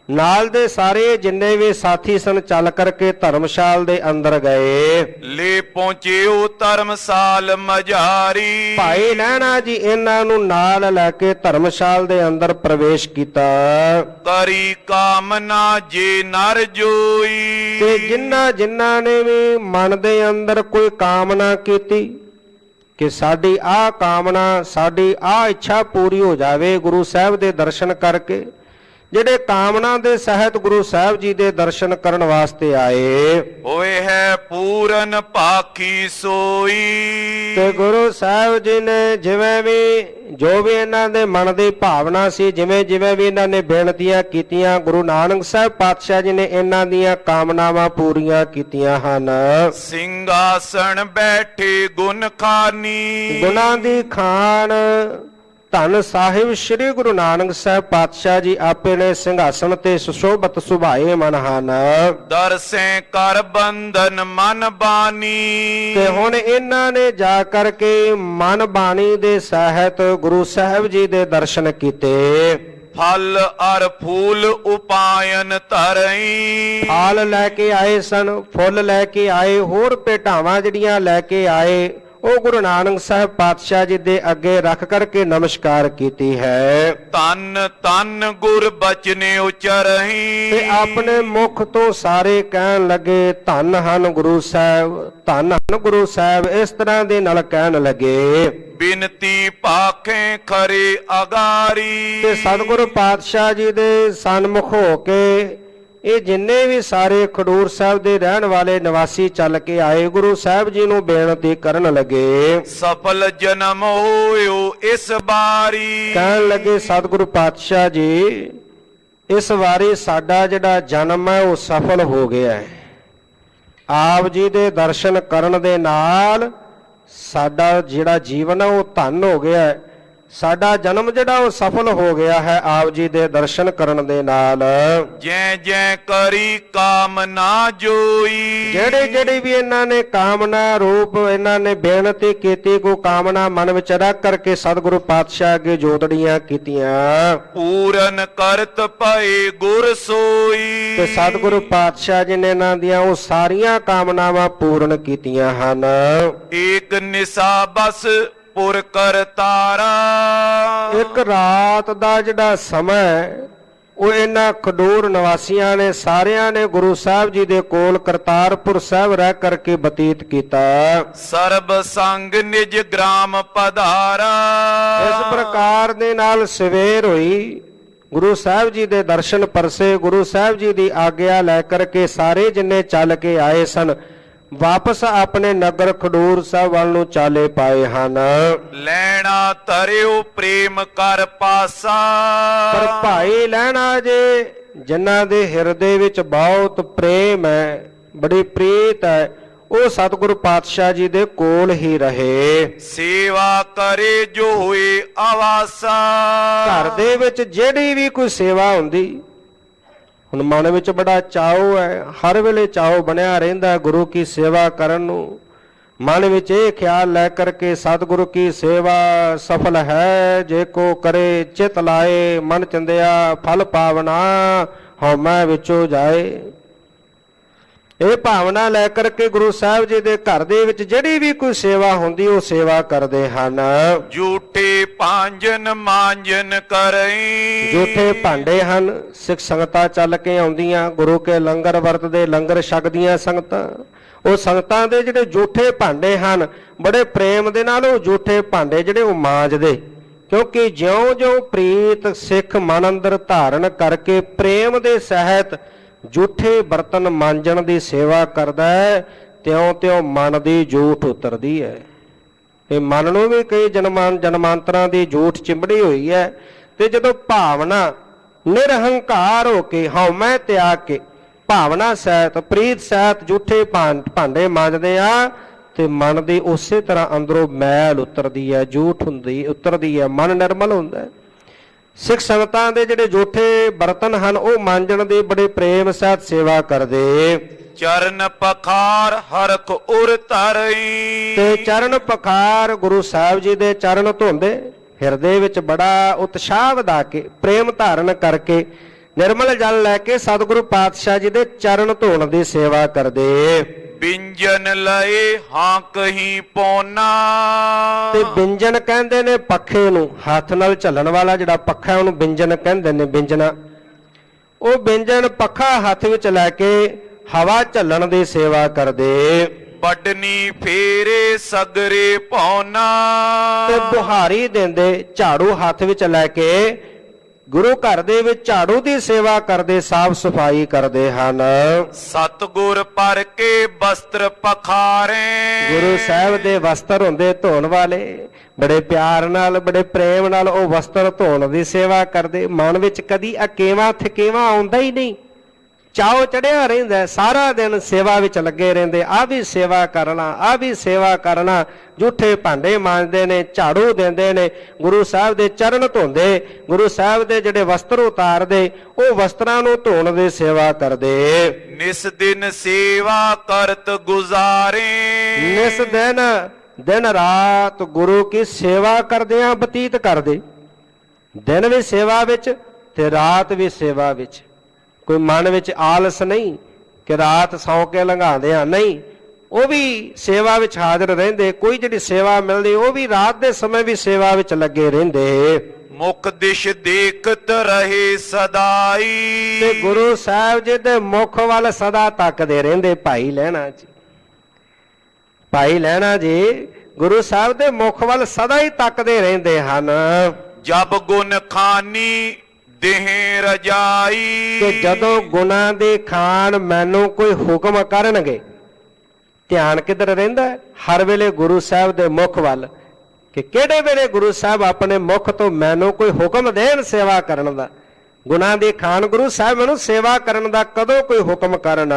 [SPEAKER 3] ਨਾਲ ਦੇ ਸਾਰੇ ਜਿੰਨੇ ਵੀ ਸਾਥੀ ਸਨ ਚੱਲ ਕਰਕੇ ਧਰਮਸ਼ਾਲ ਦੇ ਅੰਦਰ ਗਏ।
[SPEAKER 2] ਲੈ ਪਹੁੰਚੇ ਉਹ ਧਰਮਸਾਲ ਮਝਾਰੀ।
[SPEAKER 3] ਭਾਈ ਲਹਿਣਾ ਜੀ ਇਹਨਾਂ ਨੂੰ ਨਾਲ ਲੈ ਕੇ ਧਰਮਸ਼ਾਲ ਦੇ ਅੰਦਰ ਪ੍ਰਵੇਸ਼ ਕੀਤਾ।
[SPEAKER 2] ਕਰੀ ਕਾਮਨਾ ਜੇ ਨਰ ਜੋਈ।
[SPEAKER 3] ਤੇ ਜਿਨ੍ਹਾਂ ਨੇ ਵੀ ਮਨ ਦੇ ਅੰਦਰ ਕੋਈ ਕਾਮਨਾ ਕੀਤੀ ਕਿ ਸਾਡੀ ਆਹ ਕਾਮਨਾ, ਸਾਡੀ ਆਹ ਇੱਛਾ ਪੂਰੀ ਹੋ ਜਾਵੇ ਗੁਰੂ ਸਾਹਿਬ ਦੇ ਦਰਸ਼ਨ ਕਰਕੇ, ਜਿਹੜੇ ਕਾਮਨਾ ਦੇ ਸਹਿਤ ਗੁਰੂ ਸਾਹਿਬ ਜੀ ਦੇ ਦਰਸ਼ਨ ਕਰਨ ਵਾਸਤੇ ਆਏ,
[SPEAKER 2] ਹੋਏ ਹੈ ਪੂਰਨ ਪਾਖੀ ਸੋਈ।
[SPEAKER 3] ਤੇ ਗੁਰੂ ਸਾਹਿਬ ਜੀ ਨੇ ਜਿਵੇਂ ਵੀ ਜੋ ਵੀ ਇਹਨਾਂ ਦੇ ਮਨ ਦੀ ਭਾਵਨਾ ਸੀ, ਜਿਵੇਂ ਵੀ ਇਹਨਾਂ ਨੇ ਬੇਨਤੀਆਂ ਕੀਤੀਆਂ, ਗੁਰੂ ਨਾਨਕ ਸਾਹਿਬ ਪਾਤਸ਼ਾਹ ਜੀ ਨੇ ਇਹਨਾਂ ਦੀਆਂ ਕਾਮਨਾਵਾਂ ਪੂਰੀਆਂ ਕੀਤੀਆਂ ਹਨ।
[SPEAKER 2] ਸਿੰਘਾਸਣ ਬੈਠੇ ਗੁਣ ਖਾਨੀ।
[SPEAKER 3] ਗੁਣਾਂ ਦੀ ਖਾਨ ਧੰਨ ਸਾਹਿਬ ਸ੍ਰੀ ਗੁਰੂ ਨਾਨਕ ਸਾਹਿਬ ਪਾਤਸ਼ਾਹ ਜੀ ਆਪੇ ਨੇ ਸਿੰਘਾਸਣ ਤੇ ਸੁਸ਼ੋਭਤ ਸੁਭਾਏਮਾਨ ਹਨ।
[SPEAKER 2] ਦਰਸੇ ਕਰ ਬੰਧਨ ਮਨ ਬਾਨੀ।
[SPEAKER 3] ਤੇ ਹੁਣ ਇਹਨਾਂ ਨੇ ਜਾ ਕਰਕੇ ਮਨ ਬਾਣੀ ਦੇ ਸਹਿਤ ਗੁਰੂ ਸਾਹਿਬ ਜੀ ਦੇ ਦਰਸ਼ਨ ਕੀਤੇ।
[SPEAKER 2] ਫਲ ਅਰ ਫੂਲ ਉਪਾਇਨ ਧਰਈ।
[SPEAKER 3] ਫਲ ਲੈ ਕੇ ਆਏ ਸਨ, ਫੁੱਲ ਲੈ ਕੇ ਆਏ, ਹੋਰ ਭੇਟਾਵਾਂ ਜਿਹੜੀਆਂ ਲੈ ਕੇ ਆਏ ਉਹ ਗੁਰੂ ਨਾਨਕ ਸਾਹਿਬ ਪਾਤਸ਼ਾਹ ਜੀ ਦੇ ਅੱਗੇ ਰੱਖ ਕਰਕੇ ਨਮਸਕਾਰ ਕੀਤੀ ਹੈ।
[SPEAKER 2] ਤਨ ਤਨ ਗੁਰ ਬਚਨੇ ਉਚਰਹੀ।
[SPEAKER 3] ਤੇ ਆਪਣੇ ਮੁਖ ਤੋਂ ਸਾਰੇ ਕਹਿਣ ਲੱਗੇ ਧੰਨ ਹਨ ਗੁਰੂ ਸਾਹਿਬ, ਧੰਨ ਹਨ ਗੁਰੂ ਸਾਹਿਬ, ਇਸ ਤਰ੍ਹਾਂ ਦੇ ਨਾਲ ਕਹਿਣ ਲੱਗੇ।
[SPEAKER 2] ਬਿਨਤੀ ਪਾਖੇ ਖਰੇ ਅਗਾਰੀ।
[SPEAKER 3] ਤੇ ਸਤਿਗੁਰੂ ਪਾਤਸ਼ਾਹ ਜੀ ਦੇ ਸਨਮੁਖ ਹੋ ਕੇ ਇਹ ਜਿੰਨੇ ਵੀ ਸਾਰੇ ਖਡੂਰ ਸਾਹਿਬ ਦੇ ਰਹਿਣ ਵਾਲੇ ਨਿਵਾਸੀ ਚੱਲ ਕੇ ਆਏ ਗੁਰੂ ਸਾਹਿਬ ਜੀ ਨੂੰ ਬੇਨਤੀ ਕਰਨ ਲੱਗੇ।
[SPEAKER 2] ਸਫਲ ਜਨਮ ਹੋਇਓ ਇਸ ਬਾਰੀ।
[SPEAKER 3] ਕਹਿਣ ਲੱਗੇ ਸਤਿਗੁਰੂ ਪਾਤਸ਼ਾਹ ਜੀ, ਇਸ ਵਾਰੀ ਸਾਡਾ ਜਿਹੜਾ ਜਨਮ ਹੈ ਉਹ ਸਫਲ ਹੋ ਗਿਆ ਹੈ। ਆਪ ਜੀ ਦੇ ਦਰਸ਼ਨ ਕਰਨ ਦੇ ਨਾਲ ਸਾਡਾ ਜਿਹੜਾ ਜੀਵਨ ਹੈ ਉਹ ਧਨ ਹੋ ਗਿਆ ਹੈ। ਸਾਡਾ ਜਨਮ ਜਿਹੜਾ ਉਹ ਸਫਲ ਹੋ ਗਿਆ ਹੈ ਆਪ ਜੀ ਦੇ ਦਰਸ਼ਨ ਕਰਨ ਦੇ ਨਾਲ।
[SPEAKER 2] ਜੈ ਜੈ ਕਰੀ ਕਾਮਨਾ ਜੋਈ।
[SPEAKER 3] ਜਿਹੜੇ ਵੀ ਇਹਨਾਂ ਨੇ ਕਾਮਨਾ ਰੂਪ ਇਹਨਾਂ ਨੇ ਬੇਨਤੀ ਕੀਤੀ, ਕੋ ਕਾਮਨਾ ਮਨ ਵਿੱਚ ਰੱਖ ਕਰਕੇ ਸਤਿਗੁਰੂ ਪਾਤਸ਼ਾਹ ਅੱਗੇ ਜੋਦੜੀਆਂ ਕੀਤੀਆਂ।
[SPEAKER 2] ਪੂਰਨ ਕਰਤ ਪਏ ਗੁਰ ਸੋਈ।
[SPEAKER 3] ਤੇ ਸਤਿਗੁਰੂ ਪਾਤਸ਼ਾਹ ਜੀ ਨੇ ਇਹਨਾਂ ਦੀਆਂ ਉਹ ਸਾਰੀਆਂ ਕਾਮਨਾਵਾਂ ਪੂਰਨ ਕੀਤੀਆਂ ਹਨ।
[SPEAKER 2] ਏਕ ਨਿਸਾ ਬਸ ਪੁਰ ਕਰਤਾਰਾ।
[SPEAKER 3] ਇੱਕ ਰਾਤ ਦਾ ਜਿਹੜਾ ਸਮਾਂ ਉਹ ਇਹਨਾਂ ਖਡੂਰ ਨਿਵਾਸੀਆਂ ਨੇ ਸਾਰਿਆਂ ਨੇ ਗੁਰੂ ਸਾਹਿਬ ਜੀ ਦੇ ਕੋਲ ਕਰਤਾਰਪੁਰ ਸਾਹਿਬ ਰਹਿ ਕਰਕੇ ਬਤੀਤ ਕੀਤਾ।
[SPEAKER 2] ਸਰਬ ਸੰਗ ਨਿਜ ਗ੍ਰਾਮ ਪਧਾਰਾ।
[SPEAKER 3] ਇਸ ਪ੍ਰਕਾਰ ਦੇ ਨਾਲ ਸਵੇਰ ਹੋਈ, ਗੁਰੂ ਸਾਹਿਬ ਜੀ ਦੇ ਦਰਸ਼ਨ ਪਰਸੇ, ਗੁਰੂ ਸਾਹਿਬ ਜੀ ਦੀ ਆਗਿਆ ਲੈ ਕਰਕੇ ਸਾਰੇ ਜਿੰਨੇ ਚੱਲ ਕੇ ਆਏ ਸਨ ਵਾਪਸ ਆਪਣੇ ਨਗਰ ਖਡੂਰ ਸਾਹਿਬ ਵੱਲ ਨੂੰ ਚਾਲੇ ਪਾਏ ਹਨ।
[SPEAKER 2] ਲੈਣਾ ਧਰਿਓ ਪ੍ਰੇਮ ਕਰ ਪਾਸਾ।
[SPEAKER 3] ਪਰ ਭਾਈ ਲੈਣਾ ਜੇ ਜਿਨ੍ਹਾਂ ਦੇ ਹਿਰਦੇ ਵਿੱਚ ਬਹੁਤ ਪ੍ਰੇਮ ਹੈ, ਬੜੀ ਪ੍ਰੀਤ ਹੈ, ਉਹ ਸਤਿਗੁਰੂ ਪਾਤਸ਼ਾਹ ਜੀ ਦੇ ਕੋਲ ਹੀ ਰਹੇ।
[SPEAKER 2] ਸੇਵਾ ਕਰੇ ਜੋ ਹੋਏ ਆਵਾਸਾ।
[SPEAKER 3] ਘਰ ਦੇ ਵਿੱਚ ਜਿਹੜੀ ਵੀ ਕੋਈ ਸੇਵਾ ਹੁੰਦੀ, ਹੁਣ ਮਨ ਵਿੱਚ ਬੜਾ ਚਾਉ ਹੈ, ਹਰ ਵੇਲੇ ਚਾਉ ਬਣਿਆ ਰਹਿੰਦਾ ਗੁਰੂ ਕੀ ਸੇਵਾ ਕਰਨ ਨੂੰ। ਮਨ ਵਿੱਚ ਇਹ ਖਿਆਲ ਲੈ ਕਰਕੇ ਸਤਿਗੁਰੂ ਕੀ ਸੇਵਾ ਸਫਲ ਹੈ ਜੇ ਕੋ ਕਰੇ ਚਿਤ ਲਾਏ, ਮਨ ਚੰਦਿਆ ਫਲ ਪਾਵਨਾ ਹਉਮੈ ਵਿੱਚੋਂ ਜਾਏ। ਇਹ ਭਾਵਨਾ ਲੈ ਕਰਕੇ ਗੁਰੂ ਸਾਹਿਬ ਜੀ ਦੇ ਘਰ ਦੇ ਵਿੱਚ ਜਿਹੜੀ ਵੀ ਕੋਈ ਸੇਵਾ ਹੁੰਦੀ ਉਹ ਸੇਵਾ ਕਰਦੇ ਹਨ।
[SPEAKER 2] ਝੂਠੇ ਭਾਂਜਨ ਮਾਂਜਨ ਕਰਈ।
[SPEAKER 3] ਝੂਠੇ ਭਾਂਡੇ ਹਨ, ਸਿੱਖ ਸੰਗਤਾਂ ਚੱਲ ਕੇ ਆਉਂਦੀਆਂ, ਗੁਰੂ ਕੇ ਲੰਗਰ ਵਰਤਦੇ, ਲੰਗਰ ਛਕਦੀਆਂ ਸੰਗਤਾਂ। ਉਹ ਸੰਗਤਾਂ ਦੇ ਜਿਹੜੇ ਝੂਠੇ ਭਾਂਡੇ ਹਨ, ਬੜੇ ਪ੍ਰੇਮ ਦੇ ਨਾਲ ਉਹ ਝੂਠੇ ਭਾਂਡੇ ਜਿਹੜੇ ਉਹ ਮਾਂਜਦੇ, ਕਿਉਂਕਿ ਜਿਉਂ-ਜਿਉਂ ਪ੍ਰੀਤ ਸਿੱਖ ਮਨ ਅੰਦਰ ਧਾਰਨ ਕਰਕੇ ਪ੍ਰੇਮ ਦੇ ਸਹਿਤ ਝੂਠੇ ਬਰਤਨ ਮਾਂਜਣ ਦੀ ਸੇਵਾ ਕਰਦਾ ਹੈ, ਤਿਉਂ-ਤਿਉਂ ਮਨ ਦੀ ਝੂਠ ਉਤਰਦੀ ਹੈ। ਇਹ ਮਨ ਨੂੰ ਵੀ ਕਈ ਜਨਮਾਂਤਰਾਂ ਦੀ ਝੂਠ ਚਿੰਬੜੀ ਹੋਈ ਹੈ, ਤੇ ਜਦੋਂ ਭਾਵਨਾ ਨਿਰਹੰਕਾਰ ਹੋ ਕੇ ਹਉਮੈ ਤਿਆਗ ਕੇ ਭਾਵਨਾ ਸਹਿਤ ਪ੍ਰੀਤ ਸਹਿਤ ਝੂਠੇ ਭਾਂਡੇ ਮਾਂਜਦੇ ਆ ਤੇ ਮਨ ਦੀ ਉਸੇ ਤਰ੍ਹਾਂ ਅੰਦਰੋਂ ਮੈਲ ਉਤਰਦੀ ਹੈ, ਝੂਠ ਹੁੰਦੀ ਉਤਰਦੀ ਹੈ, ਮਨ ਨਿਰਮਲ ਹੁੰਦਾ ਹੈ। ਸਿੱਖ ਸੰਗਤਾਂ ਦੇ ਜਿਹੜੇ ਝੂਠੇ ਬਰਤਨ ਹਨ ਉਹ ਮਾਂਜਣ ਦੀ ਬੜੇ ਪ੍ਰੇਮ ਸਹਿਤ ਸੇਵਾ ਕਰਦੇ।
[SPEAKER 2] ਚਰਨ ਪਖਾਰ ਹਰਖ ਉਰ ਧਰਈ।
[SPEAKER 3] ਤੇ ਚਰਨ ਪਖਾਰ ਗੁਰੂ ਸਾਹਿਬ ਜੀ ਦੇ ਚਰਨ ਧੋਂਦੇ, ਹਿਰਦੇ ਵਿੱਚ ਬੜਾ ਉਤਸ਼ਾਹ ਵਧਾ ਕੇ ਪ੍ਰੇਮ ਧਾਰਨ ਕਰਕੇ ਨਿਰਮਲ ਜਲ ਲੈ ਕੇ ਸਤਿਗੁਰੂ ਪਾਤਸ਼ਾਹ ਜੀ ਦੇ ਚਰਨ ਧੋਣ ਦੀ ਸੇਵਾ ਕਰਦੇ।
[SPEAKER 2] ਬਿੰਜਨ ਲਏ ਹਾਂ ਕਹੀਂ ਪੌਨਾ।
[SPEAKER 3] ਤੇ ਬਿੰਜਨ ਕਹਿੰਦੇ ਨੇ ਪੱਖੇ ਨੂੰ, ਹੱਥ ਨਾਲ ਝੱਲਣ ਵਾਲਾ ਜਿਹੜਾ ਪੱਖਾ ਉਹਨੂੰ ਬਿੰਜਨ ਕਹਿੰਦੇ ਨੇ, ਬਿੰਜਣਾ। ਉਹ ਬਿੰਜਨ ਪੱਖਾ ਹੱਥ ਵਿੱਚ ਲੈ ਕੇ ਹਵਾ ਝੱਲਣ ਦੀ ਸੇਵਾ ਕਰਦੇ।
[SPEAKER 2] ਵੱਡਨੀ ਫੇਰੇ ਸਗਰੇ ਪੌਨਾ।
[SPEAKER 3] ਤੇ ਬੁਹਾਰੀ ਦਿੰਦੇ, ਝਾੜੂ ਹੱਥ ਵਿੱਚ ਲੈ ਕੇ ਗੁਰੂ ਘਰ ਦੇ ਵਿੱਚ ਝਾੜੂ ਦੀ ਸੇਵਾ ਕਰਦੇ, ਸਾਫ਼ ਸਫਾਈ ਕਰਦੇ ਹਨ।
[SPEAKER 2] ਸਤਿਗੁਰ ਪਰ ਕੇ ਵਸਤਰ ਪਖਾਰੇ।
[SPEAKER 3] ਗੁਰੂ ਸਾਹਿਬ ਦੇ ਵਸਤਰ ਹੁੰਦੇ ਧੋਣ ਵਾਲੇ, ਬੜੇ ਪਿਆਰ ਨਾਲ ਬੜੇ ਪ੍ਰੇਮ ਨਾਲ ਉਹ ਵਸਤਰ ਧੋਣ ਦੀ ਸੇਵਾ ਕਰਦੇ। ਮਨ ਵਿੱਚ ਕਦੀ ਅਕੇਵਾਂ ਥਕੇਵਾਂ ਆਉਂਦਾ ਹੀ ਨਹੀਂ, ਚਾਉ ਚੜਿਆ ਰਹਿੰਦਾ, ਸਾਰਾ ਦਿਨ ਸੇਵਾ ਵਿੱਚ ਲੱਗੇ ਰਹਿੰਦੇ। ਆ ਵੀ ਸੇਵਾ ਕਰਨਾ, ਆ ਵੀ ਸੇਵਾ ਕਰਨਾ। ਝੂਠੇ ਭਾਂਡੇ ਮਾਂਜਦੇ ਨੇ, ਝਾੜੂ ਦਿੰਦੇ ਨੇ, ਗੁਰੂ ਸਾਹਿਬ ਦੇ ਚਰਨ ਧੋਂਦੇ, ਗੁਰੂ ਸਾਹਿਬ ਦੇ ਜਿਹੜੇ ਵਸਤਰ ਉਤਾਰਦੇ ਉਹ ਵਸਤਰਾਂ ਨੂੰ ਧੋਣ ਦੀ ਸੇਵਾ ਕਰਦੇ।
[SPEAKER 2] ਨਿਸ ਦਿਨ ਸੇਵਾ ਕਰਤ ਗੁਜ਼ਾਰੇ।
[SPEAKER 3] ਨਿਸ ਦਿਨ ਦਿਨ ਰਾਤ ਗੁਰੂ ਕੀ ਸੇਵਾ ਕਰਦਿਆਂ ਬਤੀਤ ਕਰਦੇ। ਦਿਨ ਵੀ ਸੇਵਾ ਵਿੱਚ ਤੇ ਰਾਤ ਵੀ ਸੇਵਾ ਵਿੱਚ। ਕੋਈ ਮਨ ਵਿੱਚ ਆਲਸ ਨਹੀਂ ਕਿ ਰਾਤ ਸੌਂ ਕੇ ਲੰਘਾਉਂਦੇ ਆ, ਨਹੀਂ, ਉਹ ਵੀ ਸੇਵਾ ਵਿੱਚ ਹਾਜ਼ਰ ਰਹਿੰਦੇ। ਕੋਈ ਜਿਹੜੀ ਸੇਵਾ ਮਿਲਦੀ ਉਹ ਵੀ ਰਾਤ ਦੇ ਸਮੇਂ ਵੀ ਸੇਵਾ ਵਿੱਚ ਲੱਗੇ ਰਹਿੰਦੇ।
[SPEAKER 2] ਮੁਖ ਦਿਸ਼ ਦੇਖਤ ਰਹੇ ਸਦਾਈ।
[SPEAKER 3] ਤੇ ਗੁਰੂ ਸਾਹਿਬ ਜੀ ਦੇ ਮੁਖ ਵੱਲ ਸਦਾ ਤੱਕਦੇ ਰਹਿੰਦੇ। ਭਾਈ ਲਹਿਣਾ ਜੀ, ਭਾਈ ਲਹਿਣਾ ਜੀ ਗੁਰੂ ਸਾਹਿਬ ਦੇ ਮੁਖ ਵੱਲ ਸਦਾ ਹੀ ਤੱਕਦੇ ਰਹਿੰਦੇ ਹਨ।
[SPEAKER 2] ਜਬ ਗੁਣ ਖਾਨੀ ਦੇਹ ਰਜਾਈ।
[SPEAKER 3] ਕਿ ਜਦੋਂ ਗੁਨਾਹ ਦੇ ਖਾਨ ਮੈਨੂੰ ਕੋਈ ਹੁਕਮ ਕਰਨਗੇ, ਧਿਆਨ ਕਿੱਧਰ ਰਹਿੰਦਾ? ਹਰ ਵੇਲੇ ਗੁਰੂ ਸਾਹਿਬ ਦੇ ਮੁਖ ਵੱਲ, ਕਿ ਕਿਹੜੇ ਵੇਲੇ ਗੁਰੂ ਸਾਹਿਬ ਆਪਣੇ ਮੁਖ ਤੋਂ ਮੈਨੂੰ ਕੋਈ ਹੁਕਮ ਦੇਣ ਸੇਵਾ ਕਰਨ ਦਾ। ਗੁਨਾਹ ਦੇ ਖਾਨ ਗੁਰੂ ਸਾਹਿਬ ਮੈਨੂੰ ਸੇਵਾ ਕਰਨ ਦਾ ਕਦੋਂ ਕੋਈ ਹੁਕਮ ਕਰਨ,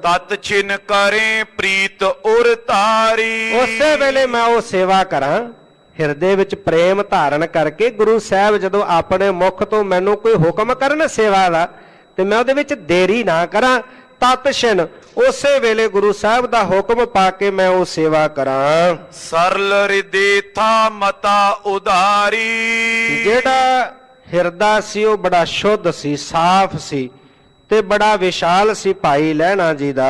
[SPEAKER 2] ਤਤ ਛਿਨ ਕਰੇ ਪ੍ਰੀਤ ਉਰ ਧਾਰੀ।
[SPEAKER 3] ਉਸੇ ਵੇਲੇ ਮੈਂ ਉਹ ਸੇਵਾ ਕਰਾਂ। ਹਿਰਦੇ ਵਿੱਚ ਪ੍ਰੇਮ ਧਾਰਨ ਕਰਕੇ ਗੁਰੂ ਸਾਹਿਬ ਜਦੋਂ ਆਪਣੇ ਮੁਖ ਤੋਂ ਮੈਨੂੰ ਕੋਈ ਹੁਕਮ ਕਰਨ ਸੇਵਾ ਦਾ, ਤੇ ਮੈਂ ਉਹਦੇ ਵਿੱਚ ਦੇਰੀ ਨਾ ਕਰਾਂ। ਤਤ ਛਿਨ, ਉਸੇ ਵੇਲੇ ਗੁਰੂ ਸਾਹਿਬ ਦਾ ਹੁਕਮ ਪਾ ਕੇ ਮੈਂ ਉਹ ਸੇਵਾ ਕਰਾਂ।
[SPEAKER 2] ਸਰਲ ਹਿਰਦੇ ਥਾ ਮਤਾ ਉਦਾਰੀ।
[SPEAKER 3] ਜਿਹੜਾ ਹਿਰਦਾ ਸੀ ਉਹ ਬੜਾ ਸ਼ੁੱਧ ਸੀ, ਸਾਫ਼ ਸੀ ਤੇ ਬੜਾ ਵਿਸ਼ਾਲ ਸੀ ਭਾਈ ਲਹਿਣਾ ਜੀ ਦਾ।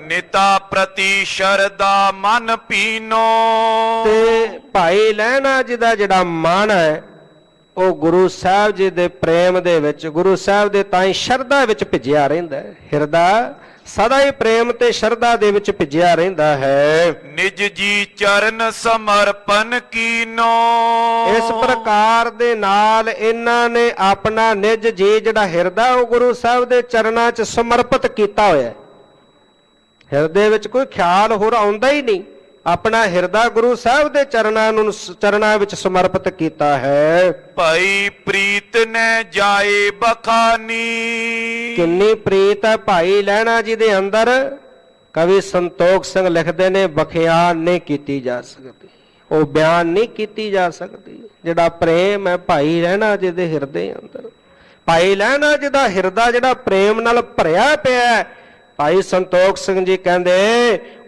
[SPEAKER 2] ਨਿਤਾ ਪ੍ਰਤੀ ਸ਼ਰਦਾ ਮਨ ਪੀਨੋ।
[SPEAKER 3] ਤੇ ਭਾਈ ਲਹਿਣਾ ਜੀ ਦਾ ਜਿਹੜਾ ਮਨ ਹੈ ਉਹ ਗੁਰੂ ਸਾਹਿਬ ਜੀ ਦੇ ਪ੍ਰੇਮ ਦੇ ਵਿੱਚ, ਗੁਰੂ ਸਾਹਿਬ ਦੇ ਤਾਈਂ ਸ਼ਰਧਾ ਵਿੱਚ ਭਿੱਜਿਆ ਰਹਿੰਦਾ ਹੈ। ਹਿਰਦਾ ਸਦਾ ਹੀ ਪ੍ਰੇਮ ਤੇ ਸ਼ਰਧਾ ਦੇ ਵਿੱਚ ਭਿੱਜਿਆ ਰਹਿੰਦਾ ਹੈ।
[SPEAKER 2] ਨਿਜ ਜੀ ਚਰਨ ਸਮਰਪਨ ਕੀਨੋ।
[SPEAKER 3] ਇਸ ਪ੍ਰਕਾਰ ਦੇ ਨਾਲ ਇਹਨਾਂ ਨੇ ਆਪਣਾ ਨਿਜ ਜੀ ਜਿਹੜਾ ਹਿਰਦਾ ਉਹ ਗੁਰੂ ਸਾਹਿਬ ਦੇ ਚਰਨਾਂ 'ਚ ਸਮਰਪਿਤ ਕੀਤਾ ਹੋਇਆ ਹੈ। ਹਿਰਦੇ ਵਿੱਚ ਕੋਈ ਖਿਆਲ ਹੋਰ ਆਉਂਦਾ ਹੀ ਨਹੀਂ, ਆਪਣਾ ਹਿਰਦਾ ਗੁਰੂ ਸਾਹਿਬ ਦੇ ਚਰਨਾਂ ਵਿੱਚ ਸਮਰਪਿਤ ਕੀਤਾ ਹੈ।
[SPEAKER 2] ਭਾਈ ਪ੍ਰੀਤ ਨੇ ਜਾਏ ਬਖਾਨੀ।
[SPEAKER 3] ਕਿੰਨੀ ਪ੍ਰੀਤ ਹੈ ਭਾਈ ਲਹਿਣਾ ਜੀ ਦੇ ਅੰਦਰ। ਕਵੀ ਸੰਤੋਖ ਸਿੰਘ ਲਿਖਦੇ ਨੇ, ਬਖਿਆਨ ਨਹੀਂ ਕੀਤੀ ਜਾ ਸਕਦੀ, ਉਹ ਬਿਆਨ ਨਹੀਂ ਕੀਤੀ ਜਾ ਸਕਦੀ। ਜਿਹੜਾ ਪ੍ਰੇਮ ਹੈ ਭਾਈ ਲਹਿਣਾ ਜੀ ਦੇ ਹਿਰਦੇ ਅੰਦਰ, ਭਾਈ ਲਹਿਣਾ ਜੀ ਦਾ ਹਿਰਦਾ ਜਿਹੜਾ ਪ੍ਰੇਮ ਨਾਲ ਭਰਿਆ ਪਿਆ ਹੈ। ਭਾਈ ਸੰਤੋਖ ਸਿੰਘ ਜੀ ਕਹਿੰਦੇ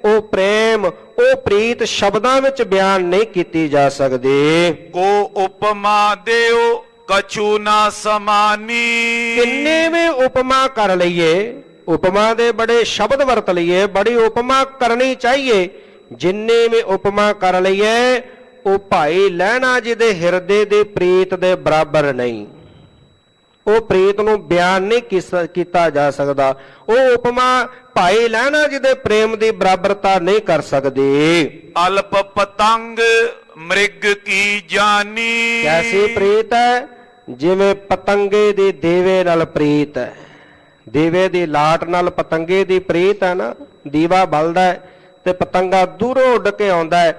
[SPEAKER 3] ਉਹ ਪ੍ਰੇਮ, ਉਹ ਪ੍ਰੀਤ ਸ਼ਬਦਾਂ ਵਿੱਚ ਬਿਆਨ ਨਹੀਂ ਕੀਤੀ ਜਾ ਸਕਦੀ।
[SPEAKER 2] ਕੋ ਉਪਮਾ ਦਿਓ ਕਛੂ ਨਾ ਸਮਾਨੀ।
[SPEAKER 3] ਕਿੰਨੇ ਵੀ ਉਪਮਾ ਕਰ ਲਈਏ, ਉਪਮਾ ਦੇ ਬੜੇ ਸ਼ਬਦ ਵਰਤ ਲਈਏ, ਬੜੀ ਉਪਮਾ ਕਰਨੀ ਚਾਹੀਏ। ਜਿੰਨੇ ਵੀ ਉਪਮਾ ਕਰ ਲਈਏ ਉਹ ਭਾਈ ਲਹਿਣਾ ਜੀ ਦੇ ਹਿਰਦੇ ਦੀ ਪ੍ਰੀਤ ਦੇ ਬਰਾਬਰ ਨਹੀਂ। ਉਹ ਪ੍ਰੀਤ ਨੂੰ ਬਿਆਨ ਨਹੀਂ ਕੀਤਾ ਜਾ ਸਕਦਾ। ਉਹ ਉਪਮਾ ਭਾਈ ਲਹਿਣਾ ਜੀ ਦੇ ਪ੍ਰੇਮ ਦੀ ਬਰਾਬਰਤਾ ਨਹੀਂ ਕਰ ਸਕਦੀ।
[SPEAKER 2] ਅਲਪ ਪਤੰਗ ਮ੍ਰਿਗ ਕੀ ਜਾਨੀ।
[SPEAKER 3] ਕੈਸੀ ਪ੍ਰੀਤ ਹੈ? ਜਿਵੇਂ ਪਤੰਗੇ ਦੀ ਦੀਵੇ ਨਾਲ ਪ੍ਰੀਤ ਹੈ। ਦੀਵੇ ਦੀ ਲਾਟ ਨਾਲ ਪਤੰਗੇ ਦੀ ਪ੍ਰੀਤ ਹੈ ਨਾ। ਦੀਵਾ ਬਲਦਾ ਹੈ ਤੇ ਪਤੰਗਾ ਦੂਰੋਂ ਉੱਡ ਕੇ ਆਉਂਦਾ ਹੈ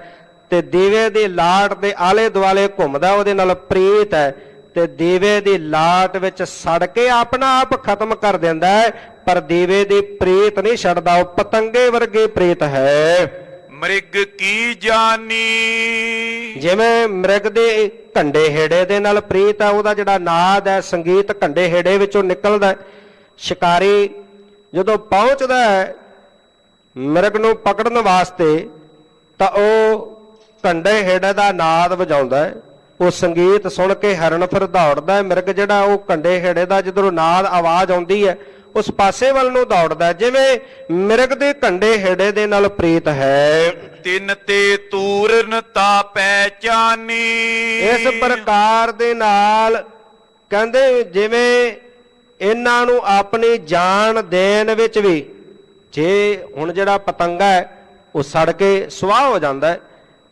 [SPEAKER 3] ਤੇ ਦੀਵੇ ਦੀ ਲਾਟ ਦੇ ਆਲੇ ਦੁਆਲੇ ਘੁੰਮਦਾ, ਉਹਦੇ ਨਾਲ ਪ੍ਰੀਤ ਹੈ। ਤੇ ਦੀਵੇ ਦੀ ਲਾਟ ਵਿੱਚ ਸੜ ਕੇ ਆਪਣਾ ਆਪ ਖਤਮ ਕਰ ਦਿੰਦਾ ਹੈ, ਪਰ ਦੀਵੇ ਦੀ ਪ੍ਰੀਤ ਨਹੀਂ ਛੱਡਦਾ। ਉਹ ਪਤੰਗੇ ਵਰਗੀ ਪ੍ਰੀਤ ਹੈ।
[SPEAKER 2] ਮ੍ਰਿਗ ਕੀ ਜਾਨੀ।
[SPEAKER 3] ਜਿਵੇਂ ਮ੍ਰਿਗ ਦੇ ਘੰਡੇ ਹੇੜੇ ਦੇ ਨਾਲ ਪ੍ਰੀਤ ਹੈ, ਉਹਦਾ ਜਿਹੜਾ ਨਾਦ ਹੈ, ਸੰਗੀਤ ਘੰਡੇ ਹੇੜੇ ਵਿੱਚੋਂ ਨਿਕਲਦਾ ਹੈ। ਸ਼ਿਕਾਰੀ ਜਦੋਂ ਪਹੁੰਚਦਾ ਹੈ ਮਿਰਗ ਨੂੰ ਪਕੜਨ ਵਾਸਤੇ ਤਾਂ ਉਹ ਘੰਡੇ ਹੇੜੇ ਦਾ ਨਾਦ ਵਜਾਉਂਦਾ ਹੈ। ਉਹ ਸੰਗੀਤ ਸੁਣ ਕੇ ਹਰਨ ਫਿਰ ਦੌੜਦਾ ਹੈ। ਮਿਰਗ ਜਿਹੜਾ ਉਹ ਘੰਡੇ ਹੇੜੇ ਦਾ ਜਦੋਂ ਨਾਦ ਆਵਾਜ਼ ਆਉਂਦੀ ਹੈ ਉਸ ਪਾਸੇ ਵੱਲ ਨੂੰ ਦੌੜਦਾ ਹੈ। ਜਿਵੇਂ ਮਿਰਗ ਦੇ ਘੰਡੇ ਹੇੜੇ ਦੇ ਨਾਲ ਪ੍ਰੀਤ ਹੈ।
[SPEAKER 2] ਤਿੰਨ ਤੇ ਤੂਰਨ ਤਾ ਪਹਿਚਾਨੀ।
[SPEAKER 3] ਇਸ ਪ੍ਰਕਾਰ ਦੇ ਨਾਲ ਕਹਿੰਦੇ ਜਿਵੇਂ ਇਹਨਾਂ ਨੂੰ ਆਪਣੀ ਜਾਨ ਦੇਣ ਵਿੱਚ ਵੀ, ਜੇ ਹੁਣ ਜਿਹੜਾ ਪਤੰਗਾ ਹੈ ਉਹ ਸੜ ਕੇ ਸੁਆਹ ਹੋ ਜਾਂਦਾ ਹੈ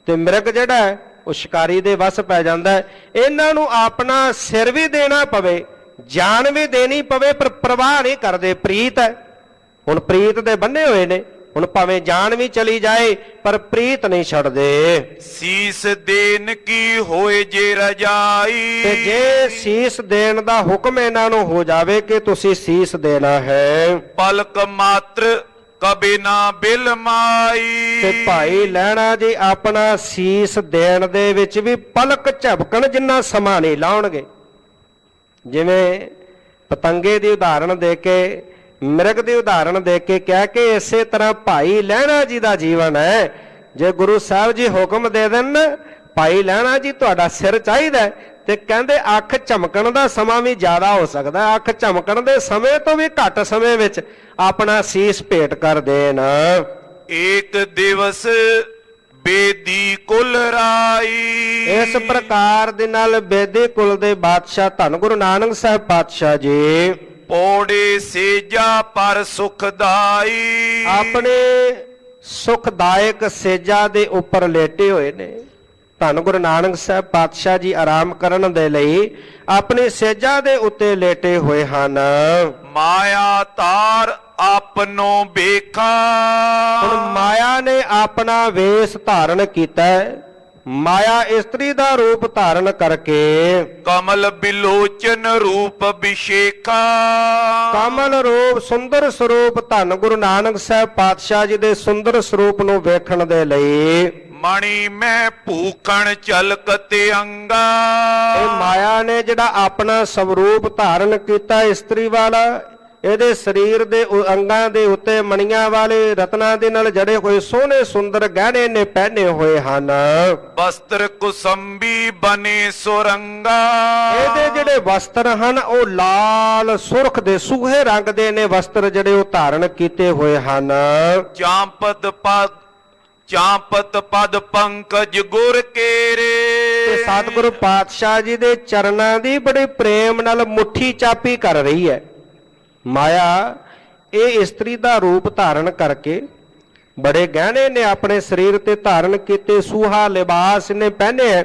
[SPEAKER 3] ਤੇ ਮਿਰਗ ਜਿਹੜਾ ਹੈ ਉਹ ਸ਼ਿਕਾਰੀ ਦੇ ਵਸ ਪੈ ਜਾਂਦਾ ਹੈ। ਇਹਨਾਂ ਨੂੰ ਆਪਣਾ ਸਿਰ ਵੀ ਦੇਣਾ ਪਵੇ, ਜਾਨ ਵੀ ਦੇਣੀ ਪਵੇ, ਪਰ ਪ੍ਰਵਾਹ ਨਹੀਂ ਕਰਦੇ। ਪ੍ਰੀਤ ਹੈ, ਹੁਣ ਪ੍ਰੀਤ ਦੇ ਬੰਨੇ ਹੋਏ ਨੇ, ਹੁਣ ਭਾਵੇਂ ਜਾਨ ਵੀ ਚਲੀ ਜਾਏ ਪਰ ਪ੍ਰੀਤ ਨਹੀਂ ਛੱਡਦੇ।
[SPEAKER 2] ਸੀਸ ਦੇਨ ਕੀ ਹੋਏ ਜੇ ਰਜਾਈ।
[SPEAKER 3] ਤੇ ਜੇ ਸੀਸ ਦੇਣ ਦਾ ਹੁਕਮ ਇਹਨਾਂ ਨੂੰ ਹੋ ਜਾਵੇ ਕਿ ਤੁਸੀਂ ਸੀਸ ਦੇਣਾ ਹੈ,
[SPEAKER 2] ਪਲਕ ਮਾਤਰ ਕਬੇ ਨਾ ਬਿਲ ਮਾਈ।
[SPEAKER 3] ਤੇ ਭਾਈ ਲਹਿਣਾ ਜੀ ਆਪਣਾ ਸੀਸ ਦੇਣ ਦੇ ਵਿੱਚ ਵੀ ਪਲਕ ਝਪਕਣ ਜਿੰਨਾ ਸਮਾਂ ਨਹੀਂ ਲਾਉਣਗੇ। ਜਿਵੇਂ ਪਤੰਗੇ ਦੀ ਉਦਾਹਰਣ ਦੇ ਕੇ, ਮਿਰਗ ਦੀ ਉਦਾਹਰਣ ਦੇ ਕੇ ਕਿਹਾ ਕਿ ਇਸੇ ਤਰ੍ਹਾਂ ਭਾਈ ਲਹਿਣਾ ਜੀ ਦਾ ਜੀਵਨ ਹੈ। ਜੇ ਗੁਰੂ ਸਾਹਿਬ ਜੀ ਹੁਕਮ ਦੇ ਦੇਣ ਭਾਈ ਲਹਿਣਾ ਜੀ ਤੁਹਾਡਾ ਸਿਰ ਚਾਹੀਦਾ ਤੇ ਕਹਿੰਦੇ ਅੱਖ ਝਮਕਣ ਦਾ ਸਮਾਂ ਵੀ ਜ਼ਿਆਦਾ ਹੋ ਸਕਦਾ, ਅੱਖ ਝਮਕਣ ਦੇ ਸਮੇਂ ਤੋਂ ਵੀ ਘੱਟ ਸਮੇਂ ਵਿੱਚ ਆਪਣਾ ਸੀਸ ਭੇਟ ਕਰ ਦੇਣ।
[SPEAKER 2] ਏਕ ਦਿਵਸ ਬੇਦੀ ਕੁਲ ਰਾਈ।
[SPEAKER 3] ਇਸ ਪ੍ਰਕਾਰ ਦੇ ਨਾਲ ਬੇਦੀ ਕੁਲ ਦੇ ਬਾਦਸ਼ਾਹ ਧੰਨ ਗੁਰੂ ਨਾਨਕ ਸਾਹਿਬ ਪਾਤਸ਼ਾਹ ਜੀ
[SPEAKER 2] ਪੌੜੇ ਸੇਜਾ ਪਰ ਸੁਖਦਾਈ।
[SPEAKER 3] ਆਪਣੇ ਸੁਖਦਾਇਕ ਸੇਜਾ ਦੇ ਉੱਪਰ ਲੇਟੇ ਹੋਏ ਨੇ। ਧੰਨ ਗੁਰੂ ਨਾਨਕ ਸਾਹਿਬ ਪਾਤਸ਼ਾਹ ਜੀ ਆਰਾਮ ਕਰਨ ਦੇ ਲਈ ਆਪਣੀ ਸੇਜਾ ਦੇ ਉੱਤੇ ਲੇਟੇ ਹੋਏ ਹਨ।
[SPEAKER 2] ਮਾਇਆ ਤਾਰ ਆਪਨੋ ਵੇਖਾ।
[SPEAKER 3] ਹੁਣ ਮਾਇਆ ਨੇ ਆਪਣਾ ਵੇਸ ਧਾਰਨ ਕੀਤਾ ਹੈ। ਮਾਇਆ ਇਸਤਰੀ ਦਾ ਰੂਪ ਧਾਰਨ ਕਰਕੇ
[SPEAKER 2] ਕਮਲ ਬਿਲੋਚਨ ਰੂਪ ਵਿਸ਼ੇਖਾ।
[SPEAKER 3] ਕਮਲ ਰੂਪ ਸੁੰਦਰ ਸਰੂਪ ਧੰਨ ਗੁਰੂ ਨਾਨਕ ਸਾਹਿਬ ਪਾਤਸ਼ਾਹ ਜੀ ਦੇ ਸੁੰਦਰ ਸਰੂਪ ਨੂੰ ਵੇਖਣ ਦੇ ਲਈ
[SPEAKER 2] ਮਣੀ ਮੈਂ ਭੂਖਣ ਚਲਕ ਤੇ ਅੰਗਾ।
[SPEAKER 3] ਇਹ ਮਾਇਆ ਨੇ ਜਿਹੜਾ ਆਪਣਾ ਸਵਰੂਪ ਧਾਰਨ ਕੀਤਾ ਇਸਤਰੀ ਵਾਲਾ, ਇਹਦੇ ਸਰੀਰ ਦੇ ਅੰਗਾਂ ਦੇ ਉੱਤੇ ਮਣੀਆਂ ਵਾਲੇ ਰਤਨਾਂ ਦੇ ਨਾਲ ਜੜੇ ਹੋਏ ਸੋਹਣੇ ਸੁੰਦਰ ਗਹਿਣੇ ਨੇ ਪਹਿਨੇ ਹੋਏ ਹਨ।
[SPEAKER 2] ਵਸਤਰ ਕੁਸੰਬੀ ਬਨੇ ਸੁਰੰਗਾ।
[SPEAKER 3] ਇਹਦੇ ਜਿਹੜੇ ਵਸਤਰ ਹਨ ਉਹ ਲਾਲ ਸੁਰਖ ਦੇ ਸੂਹੇ ਰੰਗ ਦੇ ਨੇ ਵਸਤਰ ਜਿਹੜੇ ਉਹ ਧਾਰਨ ਕੀਤੇ ਹੋਏ ਹਨ।
[SPEAKER 2] ਚਾਂਪਤ ਪਦ ਪੰਕਜ ਗੁਰ ਕੇਰੇ।
[SPEAKER 3] ਤੇ ਸਤਿਗੁਰੂ ਪਾਤਸ਼ਾਹ ਜੀ ਦੇ ਚਰਨਾਂ ਦੀ ਬੜੇ ਪ੍ਰੇਮ ਨਾਲ ਮੁੱਠੀ ਚਾਪੀ ਕਰ ਰਹੀ ਹੈ। ਮਾਇਆ ਇਹ ਇਸਤਰੀ ਦਾ ਰੂਪ ਧਾਰਨ ਕਰਕੇ ਬੜੇ ਗਹਿਣੇ ਨੇ ਆਪਣੇ ਸਰੀਰ ਤੇ ਧਾਰਨ ਕੀਤੇ, ਸੂਹਾ ਲਿਬਾਸ ਨੇ ਪਹਿਨੇ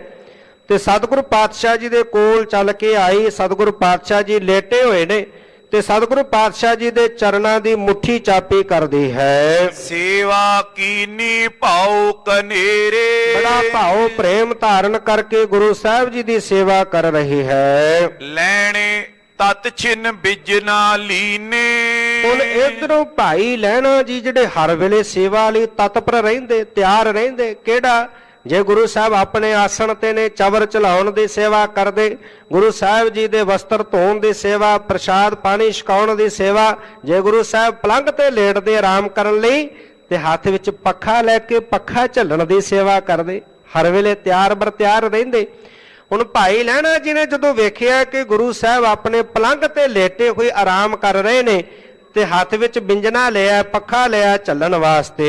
[SPEAKER 3] ਤੇ ਸਤਿਗੁਰੂ ਪਾਤਸ਼ਾਹ ਜੀ ਦੇ ਕੋਲ ਚੱਲ ਕੇ ਆਈ। ਸਤਿਗੁਰੂ ਪਾਤਸ਼ਾਹ ਜੀ ਲੇਟੇ ਹੋਏ ਨੇ ਤੇ ਸਤਿਗੁਰੂ ਪਾਤਸ਼ਾਹ ਜੀ ਦੇ ਚਰਨਾਂ ਦੀ ਮੁੱਠੀ ਚਾਪੀ ਕਰਦੀ ਹੈ।
[SPEAKER 2] ਸੇਵਾ ਕੀਨੀ ਭਾਉ ਕਨੇਰੇ,
[SPEAKER 3] ਬੜਾ ਭਾਉ ਪ੍ਰੇਮ ਧਾਰਨ ਕਰਕੇ ਗੁਰੂ ਸਾਹਿਬ ਜੀ ਦੀ ਸੇਵਾ ਕਰ ਰਹੀ ਹੈ।
[SPEAKER 2] ਲੈਣੇ ਤਤ ਛਿਨ ਬਿਜਨਾ ਲੀਨੇ।
[SPEAKER 3] ਹੁਣ ਇਧਰੋਂ ਭਾਈ ਲਹਿਣਾ ਜੀ ਜਿਹੜੇ ਹਰ ਵੇਲੇ ਸੇਵਾ ਲਈ ਤਤਪਰ ਰਹਿੰਦੇ, ਤਿਆਰ ਰਹਿੰਦੇ। ਕਿਹੜਾ? ਜੇ ਗੁਰੂ ਸਾਹਿਬ ਆਪਣੇ ਆਸਣ ਤੇ ਨੇ, ਚਵਰ ਚਲਾਉਣ ਦੀ ਸੇਵਾ ਕਰਦੇ, ਗੁਰੂ ਸਾਹਿਬ ਜੀ ਦੇ ਵਸਤਰ ਧੋਣ ਦੀ ਸੇਵਾ, ਪ੍ਰਸ਼ਾਦ ਪਾਣੀ ਛਕਾਉਣ ਦੀ ਸੇਵਾ। ਜੇ ਗੁਰੂ ਸਾਹਿਬ ਪਲੰਘ ਤੇ ਲੇਟਦੇ ਆਰਾਮ ਕਰਨ ਲਈ ਤੇ ਹੱਥ ਵਿੱਚ ਪੱਖਾ ਲੈ ਕੇ ਪੱਖਾ ਝੱਲਣ ਦੀ ਸੇਵਾ ਕਰਦੇ, ਹਰ ਵੇਲੇ ਤਿਆਰ ਬਰ ਤਿਆਰ ਰਹਿੰਦੇ। ਹੁਣ ਭਾਈ ਲਹਿਣਾ ਜੀ ਨੇ ਜਦੋਂ ਵੇਖਿਆ ਕਿ ਗੁਰੂ ਸਾਹਿਬ ਆਪਣੇ ਪਲੰਘ ਤੇ ਲੇਟੇ ਹੋਏ ਆਰਾਮ ਕਰ ਰਹੇ ਨੇ ਤੇ ਹੱਥ ਵਿੱਚ ਬਿੰਜਣਾ ਲਿਆ, ਪੱਖਾ ਲਿਆ ਝੱਲਣ ਵਾਸਤੇ।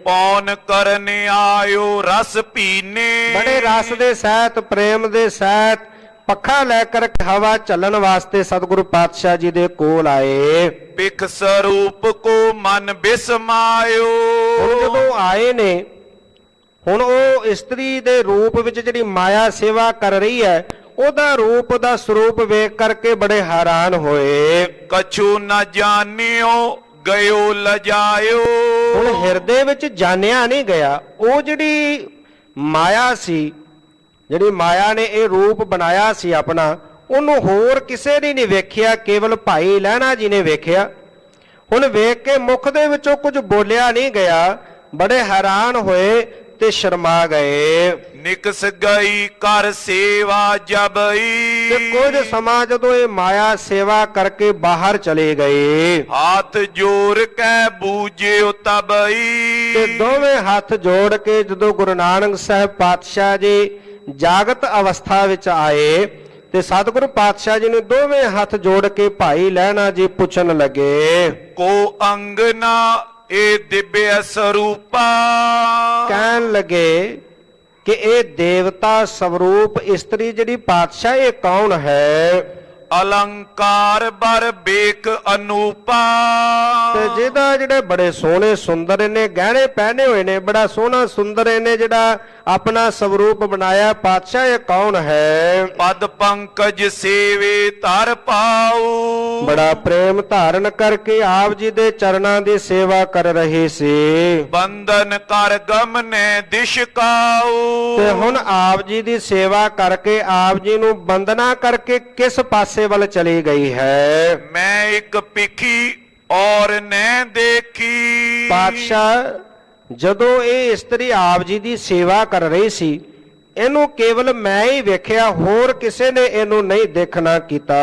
[SPEAKER 2] ਪੌਣ ਕਰਨ ਆਇਓ ਰਸ ਪੀਨੇ।
[SPEAKER 3] ਬੜੇ ਰਸ ਦੇ ਸਹਿਤ, ਪ੍ਰੇਮ ਦੇ ਸਹਿਤ ਪੱਖਾ ਲੈ ਕਰਕੇ ਹਵਾ ਝੱਲਣ ਵਾਸਤੇ ਸਤਿਗੁਰੂ ਪਾਤਸ਼ਾਹ ਜੀ ਦੇ ਕੋਲ ਆਏ।
[SPEAKER 2] ਬਿਖ ਸਰੂਪ ਕੋ ਮਨ ਬਿਸਮਾਇਓ।
[SPEAKER 3] ਹੁਣ ਜਦੋਂ ਆਏ ਨੇ, ਹੁਣ ਉਹ ਇਸਤਰੀ ਦੇ ਰੂਪ ਵਿੱਚ ਜਿਹੜੀ ਮਾਇਆ ਸੇਵਾ ਕਰ ਰਹੀ ਹੈ, ਉਹਦਾ ਰੂਪ, ਉਹਦਾ ਸਰੂਪ ਵੇਖ ਕਰਕੇ ਬੜੇ ਹੈਰਾਨ ਹੋਏ।
[SPEAKER 2] ਕਛੂ ਨ ਜਾਣਿਓ ਗਇਓ ਲਜਾਇਓ।
[SPEAKER 3] ਹੁਣ ਹਿਰਦੇ ਵਿੱਚ ਜਾਣਿਆ ਨਹੀਂ ਗਿਆ। ਉਹ ਜਿਹੜੀ ਮਾਇਆ ਸੀ, ਜਿਹੜੀ ਮਾਇਆ ਨੇ ਇਹ ਰੂਪ ਬਣਾਇਆ ਸੀ ਆਪਣਾ, ਉਹਨੂੰ ਹੋਰ ਕਿਸੇ ਨੇ ਨਹੀਂ ਵੇਖਿਆ, ਕੇਵਲ ਭਾਈ ਲਹਿਣਾ ਜੀ ਨੇ ਵੇਖਿਆ। ਹੁਣ ਵੇਖ ਕੇ ਮੁਖ ਦੇ ਵਿੱਚੋਂ ਕੁਝ ਬੋਲਿਆ ਨਹੀਂ ਗਿਆ, ਬੜੇ ਹੈਰਾਨ ਹੋਏ ਤੇ ਸ਼ਰਮਾ ਗਏ।
[SPEAKER 2] ਨਿਕਸ ਗਈ ਕਰ ਸੇਵਾ ਜਬਈ।
[SPEAKER 3] ਤੇ ਕੁਝ ਸਮਾਂ ਜਦੋਂ ਇਹ ਮਾਇਆ ਸੇਵਾ ਕਰਕੇ ਬਾਹਰ ਚਲੇ ਗਏ,
[SPEAKER 2] ਹੱਥ ਜੋੜ ਕੇ ਬੂਝਿਓ ਤਬਈ।
[SPEAKER 3] ਤੇ ਦੋਵੇਂ ਹੱਥ ਜੋੜ ਕੇ ਜਦੋਂ ਗੁਰੂ ਨਾਨਕ ਸਾਹਿਬ ਪਾਤਸ਼ਾਹ ਜੀ ਜਾਗਤ ਅਵਸਥਾ ਵਿੱਚ ਆਏ ਤੇ ਸਤਿਗੁਰੂ ਪਾਤਸ਼ਾਹ ਜੀ ਨੇ ਦੋਵੇਂ ਹੱਥ ਜੋੜ ਕੇ ਭਾਈ ਲਹਿਣਾ ਜੀ ਪੁੱਛਣ ਲੱਗੇ,
[SPEAKER 2] ਕੋ ਅੰਗਨਾ ਇਹ ਦਿਵਯ ਸਰੂਪਾ।
[SPEAKER 3] ਕਹਿਣ ਲੱਗੇ ਕਿ ਇਹ ਦੇਵਤਾ ਸਵਰੂਪ ਇਸਤਰੀ ਜਿਹੜੀ ਪਾਤਸ਼ਾਹ, ਇਹ ਕੌਣ ਹੈ?
[SPEAKER 2] ਅਲੰਕਾਰ ਬਰ ਬੇਕ ਅਨੂਪਾ।
[SPEAKER 3] ਤੇ ਜਿਹਦਾ ਜਿਹੜੇ ਬੜੇ ਸੋਹਣੇ ਸੁੰਦਰ ਇਹਨੇ ਗਹਿਣੇ ਪਹਿਨੇ ਹੋਏ ਨੇ, ਬੜਾ ਸੋਹਣਾ ਸੁੰਦਰ ਇਹਨੇ ਜਿਹੜਾ ਆਪਣਾ ਸਵਰੂਪ ਬਣਾਇਆ, ਪਾਤਸ਼ਾਹ ਇਹ ਕੌਣ ਹੈ?
[SPEAKER 2] ਪਦ ਪੰਕਜ ਸੇਵੇ ਧਰ ਪਾਉ।
[SPEAKER 3] ਬੜਾ ਪ੍ਰੇਮ ਧਾਰਨ ਕਰਕੇ ਆਪ ਜੀ ਦੇ ਚਰਨਾਂ ਦੀ ਸੇਵਾ ਕਰ ਰਹੇ ਸੀ।
[SPEAKER 2] ਬੰਧਨ ਕਰ ਗਮਨੇ ਦਿਸ਼ ਕਾਉ।
[SPEAKER 3] ਤੇ ਹੁਣ ਆਪ ਜੀ ਦੀ ਸੇਵਾ ਕਰਕੇ ਆਪ ਜੀ ਨੂੰ ਬੰਦਨਾ ਕਰਕੇ ਕਿਸ ਪਾਸੇ ਵੱਲ ਚਲੀ ਗਈ ਹੈ?
[SPEAKER 2] ਮੈਂ ਇੱਕ ਪਿੱਖੀ ਔਰ ਨੈ ਦੇਖੀ।
[SPEAKER 3] ਪਾਤਸ਼ਾਹ ਜਦੋਂ ਇਹ ਇਸਤਰੀ ਆਪ ਜੀ ਦੀ ਸੇਵਾ ਕਰ ਰਹੀ ਸੀ, ਇਹਨੂੰ ਕੇਵਲ ਮੈਂ ਹੀ ਵੇਖਿਆ, ਹੋਰ ਕਿਸੇ ਨੇ ਇਹਨੂੰ ਨਹੀਂ ਦੇਖਣਾ ਕੀਤਾ।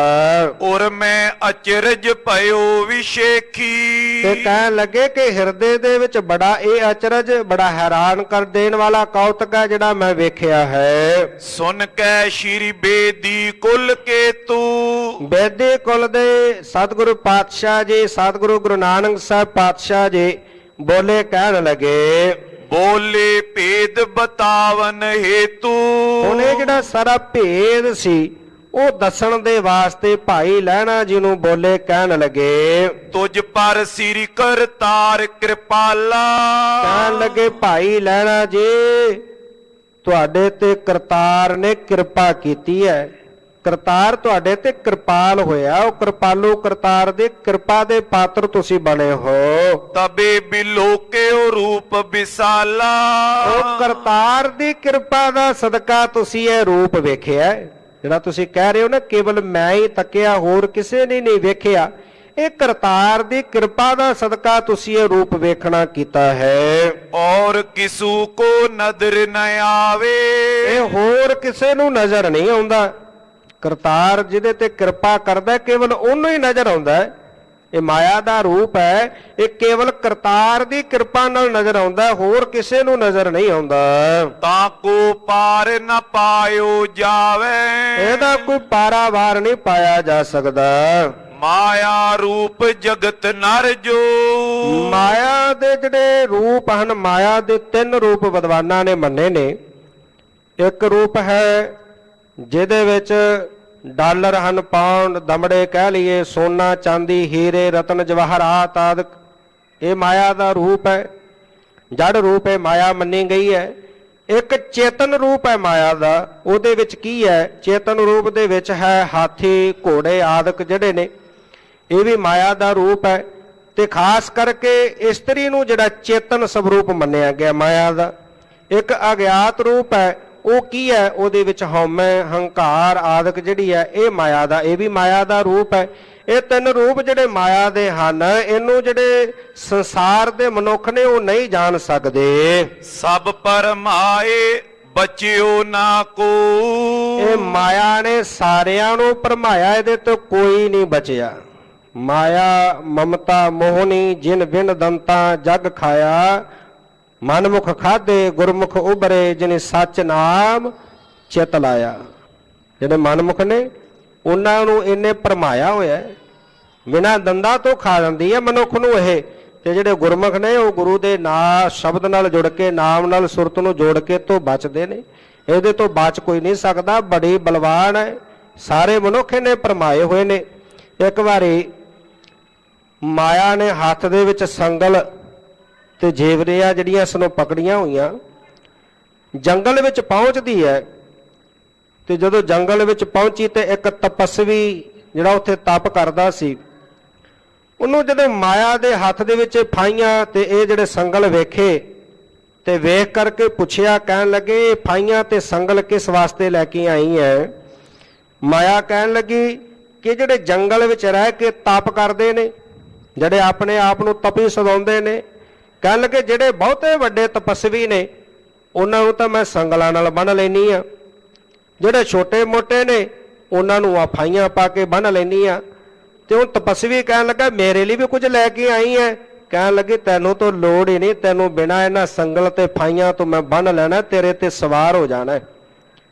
[SPEAKER 2] ਔਰ ਮੈਂ ਅਚਰਜ ਭਇਓ ਵਿਸ਼ੇਖੀ।
[SPEAKER 3] ਤੇ ਕਹਿਣ ਲੱਗੇ ਕਿ ਹਿਰਦੇ ਦੇ ਵਿੱਚ ਬੜਾ ਇਹ ਅਚਰਜ, ਬੜਾ ਹੈਰਾਨ ਕਰ ਦੇਣ ਵਾਲਾ ਕੌਤਕ ਹੈ ਜਿਹੜਾ ਮੈਂ ਵੇਖਿਆ ਹੈ।
[SPEAKER 2] ਸੁਨ ਕੈ ਸ਼੍ਰੀ ਬੇਦੀ ਕੁਲ ਕੇਤੂ।
[SPEAKER 3] ਬੇਦੀ ਕੁਲ ਦੇ ਸਤਿਗੁਰੂ ਪਾਤਸ਼ਾਹ ਜੀ, ਸਤਿਗੁਰੂ ਗੁਰੂ ਨਾਨਕ ਸਾਹਿਬ ਪਾਤਸ਼ਾਹ ਜੀ ਬੋਲੇ, ਕਹਿਣ ਲੱਗੇ,
[SPEAKER 2] ਬੋਲੇ ਭੇਦ ਬਤਾਵਨ ਹੇਤੂ।
[SPEAKER 3] ਹੁਣ ਇਹ ਜਿਹੜਾ ਸਾਰਾ ਭੇਦ ਸੀ ਉਹ ਦੱਸਣ ਦੇ ਵਾਸਤੇ ਭਾਈ ਲਹਿਣਾ ਜੀ ਨੂੰ ਬੋਲੇ, ਕਹਿਣ ਲੱਗੇ,
[SPEAKER 2] ਤੁਝ ਪਰ ਸ੍ਰੀ ਕਰਤਾਰ ਕਿਰਪਾਲਾ।
[SPEAKER 3] ਕਹਿਣ ਲੱਗੇ, ਭਾਈ ਲਹਿਣਾ ਜੀ ਤੁਹਾਡੇ ਤੇ ਕਰਤਾਰ ਨੇ ਕਿਰਪਾ ਕੀਤੀ ਹੈ। ਕਰਤਾਰ ਤੁਹਾਡੇ ਤੇ ਕਿਰਪਾਲ ਹੋਇਆ, ਉਹ ਕਿਰਪਾਲੂ ਕਰਤਾਰ ਦੇ ਕਿਰਪਾ ਦੇ ਪਾਤਰ ਤੁਸੀਂ ਬਣੇ ਹੋ।
[SPEAKER 2] ਤਬੇ ਬਿਲੋਕਿਓ ਰੂਪ ਵਿਸਾਲਾ।
[SPEAKER 3] ਉਹ ਕਰਤਾਰ ਦੀ ਕਿਰਪਾ ਦਾ ਸਦਕਾ ਤੁਸੀਂ ਇਹ ਰੂਪ ਵੇਖਿਆ, ਜਿਹੜਾ ਤੁਸੀਂ ਕਹਿ ਰਹੇ ਹੋ ਨਾ ਕੇਵਲ ਮੈਂ ਹੀ ਤੱਕਿਆ, ਹੋਰ ਕਿਸੇ ਨੇ ਨਹੀਂ ਵੇਖਿਆ। ਇਹ ਕਰਤਾਰ ਦੀ ਕਿਰਪਾ ਦਾ ਸਦਕਾ ਤੁਸੀਂ ਇਹ ਰੂਪ ਵੇਖਣਾ ਕੀਤਾ ਹੈ।
[SPEAKER 2] ਔਰ ਕਿਸੂ ਕੋ ਨਦਰ ਨ ਆਵੇ।
[SPEAKER 3] ਇਹ ਹੋਰ ਕਿਸੇ ਨੂੰ ਨਜ਼ਰ ਨਹੀਂ ਆਉਂਦਾ। ਕਰਤਾਰ ਜਿਹਦੇ ਤੇ ਕਿਰਪਾ ਕਰਦਾ ਕੇਵਲ ਉਹਨੂੰ ਹੀ ਨਜ਼ਰ ਆਉਂਦਾ ਹੈ। ਇਹ ਮਾਇਆ ਦਾ ਰੂਪ ਹੈ, ਇਹ ਕੇਵਲ ਕਰਤਾਰ ਦੀ ਕਿਰਪਾ ਨਾਲ ਨਜ਼ਰ ਆਉਂਦਾ, ਹੋਰ ਕਿਸੇ ਨੂੰ ਨਜ਼ਰ ਨਹੀਂ ਆਉਂਦਾ।
[SPEAKER 2] ਤਾਂ ਕੋ ਪਾਰ ਨ ਪਾਇਓ ਜਾਵੇ।
[SPEAKER 3] ਇਹਦਾ ਕੋਈ ਪਾਰਾਵਾਰ ਨਹੀਂ ਪਾਇਆ ਜਾ ਸਕਦਾ।
[SPEAKER 2] ਮਾਇਆ ਰੂਪ ਜਗਤ ਨਰ ਜੋ।
[SPEAKER 3] ਮਾਇਆ ਦੇ ਜਿਹੜੇ ਰੂਪ ਹਨ, ਮਾਇਆ ਦੇ 3 ਰੂਪ ਵਿਦਵਾਨਾਂ ਨੇ ਮੰਨੇ ਨੇ। ਇੱਕ ਰੂਪ ਹੈ ਜਿਹਦੇ ਵਿੱਚ ਡਾਲਰ ਹਨ, ਪਾਉਂਡ, ਦਮੜੇ ਕਹਿ ਲਈਏ, ਸੋਨਾ, ਚਾਂਦੀ, ਹੀਰੇ, ਰਤਨ, ਜਵਾਹਰਾਤ ਆਦਿ। ਇਹ ਮਾਇਆ ਦਾ ਰੂਪ ਹੈ, ਜੜ ਰੂਪ ਹੈ, ਮਾਇਆ ਮੰਨੀ ਗਈ ਹੈ। ਇੱਕ ਚੇਤਨ ਰੂਪ ਹੈ ਮਾਇਆ ਦਾ। ਉਹਦੇ ਵਿੱਚ ਕੀ ਹੈ? ਚੇਤਨ ਰੂਪ ਦੇ ਵਿੱਚ ਹੈ ਹਾਥੀ, ਘੋੜੇ ਆਦਿਕ ਜਿਹੜੇ ਨੇ, ਇਹ ਵੀ ਮਾਇਆ ਦਾ ਰੂਪ ਹੈ। ਤੇ ਖਾਸ ਕਰਕੇ ਇਸਤਰੀ ਨੂੰ ਜਿਹੜਾ ਚੇਤਨ ਸਵਰੂਪ ਮੰਨਿਆ ਗਿਆ ਮਾਇਆ ਦਾ। ਇੱਕ ਅਗਿਆਤ ਰੂਪ ਹੈ, ਉਹ ਕੀ ਹੈ? ਉਹਦੇ ਵਿੱਚ ਹਉਮੈ, ਹੰਕਾਰ ਆਦਿਕ ਜਿਹੜੀ ਹੈ ਇਹ ਮਾਇਆ ਦਾ, ਇਹ ਵੀ ਮਾਇਆ ਦਾ ਰੂਪ ਹੈ। ਇਹ ਤਿੰਨ ਰੂਪ ਜਿਹੜੇ ਮਾਇਆ ਦੇ ਹਨ, ਇਹਨੂੰ ਜਿਹੜੇ ਸੰਸਾਰ ਦੇ ਮਨੁੱਖ ਨੇ ਉਹ ਨਹੀਂ ਜਾਣ ਸਕਦੇ।
[SPEAKER 2] ਸਭ ਪਰਮਾਏ ਬਚਿਓ ਨਾ ਕੋ।
[SPEAKER 3] ਇਹ ਮਾਇਆ ਨੇ ਸਾਰਿਆਂ ਨੂੰ ਭਰਮਾਇਆ, ਇਹਦੇ ਤੋਂ ਕੋਈ ਨਹੀਂ ਬਚਿਆ। ਮਾਇਆ ਮਮਤਾ ਮੋਹਣੀ ਜਿਨ ਬਿਨ ਦੰਤਾ ਜਗ ਖਾਇਆ, ਮਨਮੁਖ ਖਾਦੇ ਗੁਰਮੁਖ ਉਬਰੇ ਜਿਨੇ ਸੱਚ ਨਾਮ ਚਿਤ ਲਾਇਆ। ਜਿਹੜੇ ਮਨਮੁਖ ਨੇ ਉਹਨਾਂ ਨੂੰ ਇਹਨੇ ਭਰਮਾਇਆ ਹੋਇਆ, ਬਿਨਾਂ ਦੰਦਾਂ ਤੋਂ ਖਾ ਜਾਂਦੀ ਹੈ ਮਨੁੱਖ ਨੂੰ ਇਹ। ਤੇ ਜਿਹੜੇ ਗੁਰਮੁਖ ਨੇ ਉਹ ਗੁਰੂ ਦੇ ਨਾਂ ਸ਼ਬਦ ਨਾਲ ਜੁੜ ਕੇ, ਨਾਮ ਨਾਲ ਸੁਰਤ ਨੂੰ ਜੋੜ ਕੇ ਤੋਂ ਬਚਦੇ ਨੇ। ਇਹਦੇ ਤੋਂ ਬਚ ਕੋਈ ਨਹੀਂ ਸਕਦਾ, ਬੜੀ ਬਲਵਾਨ ਹੈ। ਸਾਰੇ ਮਨੁੱਖ ਇਹਨੇ ਭਰਮਾਏ ਹੋਏ ਨੇ। ਇੱਕ ਵਾਰੀ ਮਾਇਆ ਨੇ ਹੱਥ ਦੇ ਵਿੱਚ ਸੰਗਲ ਤੇ ਜੇਵਰੀਆਂ ਜਿਹੜੀਆਂ ਇਸ ਨੂੰ ਪਕੜੀਆਂ ਹੋਈਆਂ, ਜੰਗਲ ਵਿੱਚ ਪਹੁੰਚਦੀ ਹੈ। ਤੇ ਜਦੋਂ ਜੰਗਲ ਵਿੱਚ ਪਹੁੰਚੀ ਤੇ ਇੱਕ ਤਪਸਵੀ ਜਿਹੜਾ ਉੱਥੇ ਤਪ ਕਰਦਾ ਸੀ, ਉਹਨੂੰ ਜਦੋਂ ਮਾਇਆ ਦੇ ਹੱਥ ਦੇ ਵਿੱਚ ਫਾਈਆਂ ਤੇ ਇਹ ਜਿਹੜੇ ਸੰਗਲ ਵੇਖੇ ਤੇ ਵੇਖ ਕਰਕੇ ਪੁੱਛਿਆ, ਕਹਿਣ ਲੱਗੇ ਇਹ ਫਾਈਆਂ ਤੇ ਸੰਗਲ ਕਿਸ ਵਾਸਤੇ ਲੈ ਕੇ ਆਈ ਹੈ? ਮਾਇਆ ਕਹਿਣ ਲੱਗੀ ਕਿ ਜਿਹੜੇ ਜੰਗਲ ਵਿੱਚ ਰਹਿ ਕੇ ਤਪ ਕਰਦੇ ਨੇ, ਜਿਹੜੇ ਆਪਣੇ ਆਪ ਨੂੰ ਤਪੀ ਸਦਾਉਂਦੇ ਨੇ, ਕਹਿਣ ਲੱਗੇ ਜਿਹੜੇ ਬਹੁਤੇ ਵੱਡੇ ਤਪਸਵੀ ਨੇ ਉਹਨਾਂ ਨੂੰ ਤਾਂ ਮੈਂ ਸੰਗਲਾਂ ਨਾਲ ਬੰਨ੍ਹ ਲੈਂਦੀ ਆ, ਜਿਹੜੇ ਛੋਟੇ ਮੋਟੇ ਨੇ ਉਹਨਾਂ ਨੂੰ ਆ ਫਾਈਆਂ ਪਾ ਕੇ ਬੰਨ੍ਹ ਲੈਂਦੀ ਆ। ਤੇ ਉਹ ਤਪਸਵੀ ਕਹਿਣ ਲੱਗਾ ਮੇਰੇ ਲਈ ਵੀ ਕੁਝ ਲੈ ਕੇ ਆਈ ਹੈ? ਕਹਿਣ ਲੱਗੇ ਤੈਨੂੰ ਤਾਂ ਲੋੜ ਹੀ ਨਹੀਂ, ਤੈਨੂੰ ਬਿਨਾਂ ਇਹਨਾਂ ਸੰਗਲ ਤੇ ਫਾਈਆਂ ਤੋਂ ਮੈਂ ਬੰਨ੍ਹ ਲੈਣਾ, ਤੇਰੇ ਤੇ ਸਵਾਰ ਹੋ ਜਾਣਾ।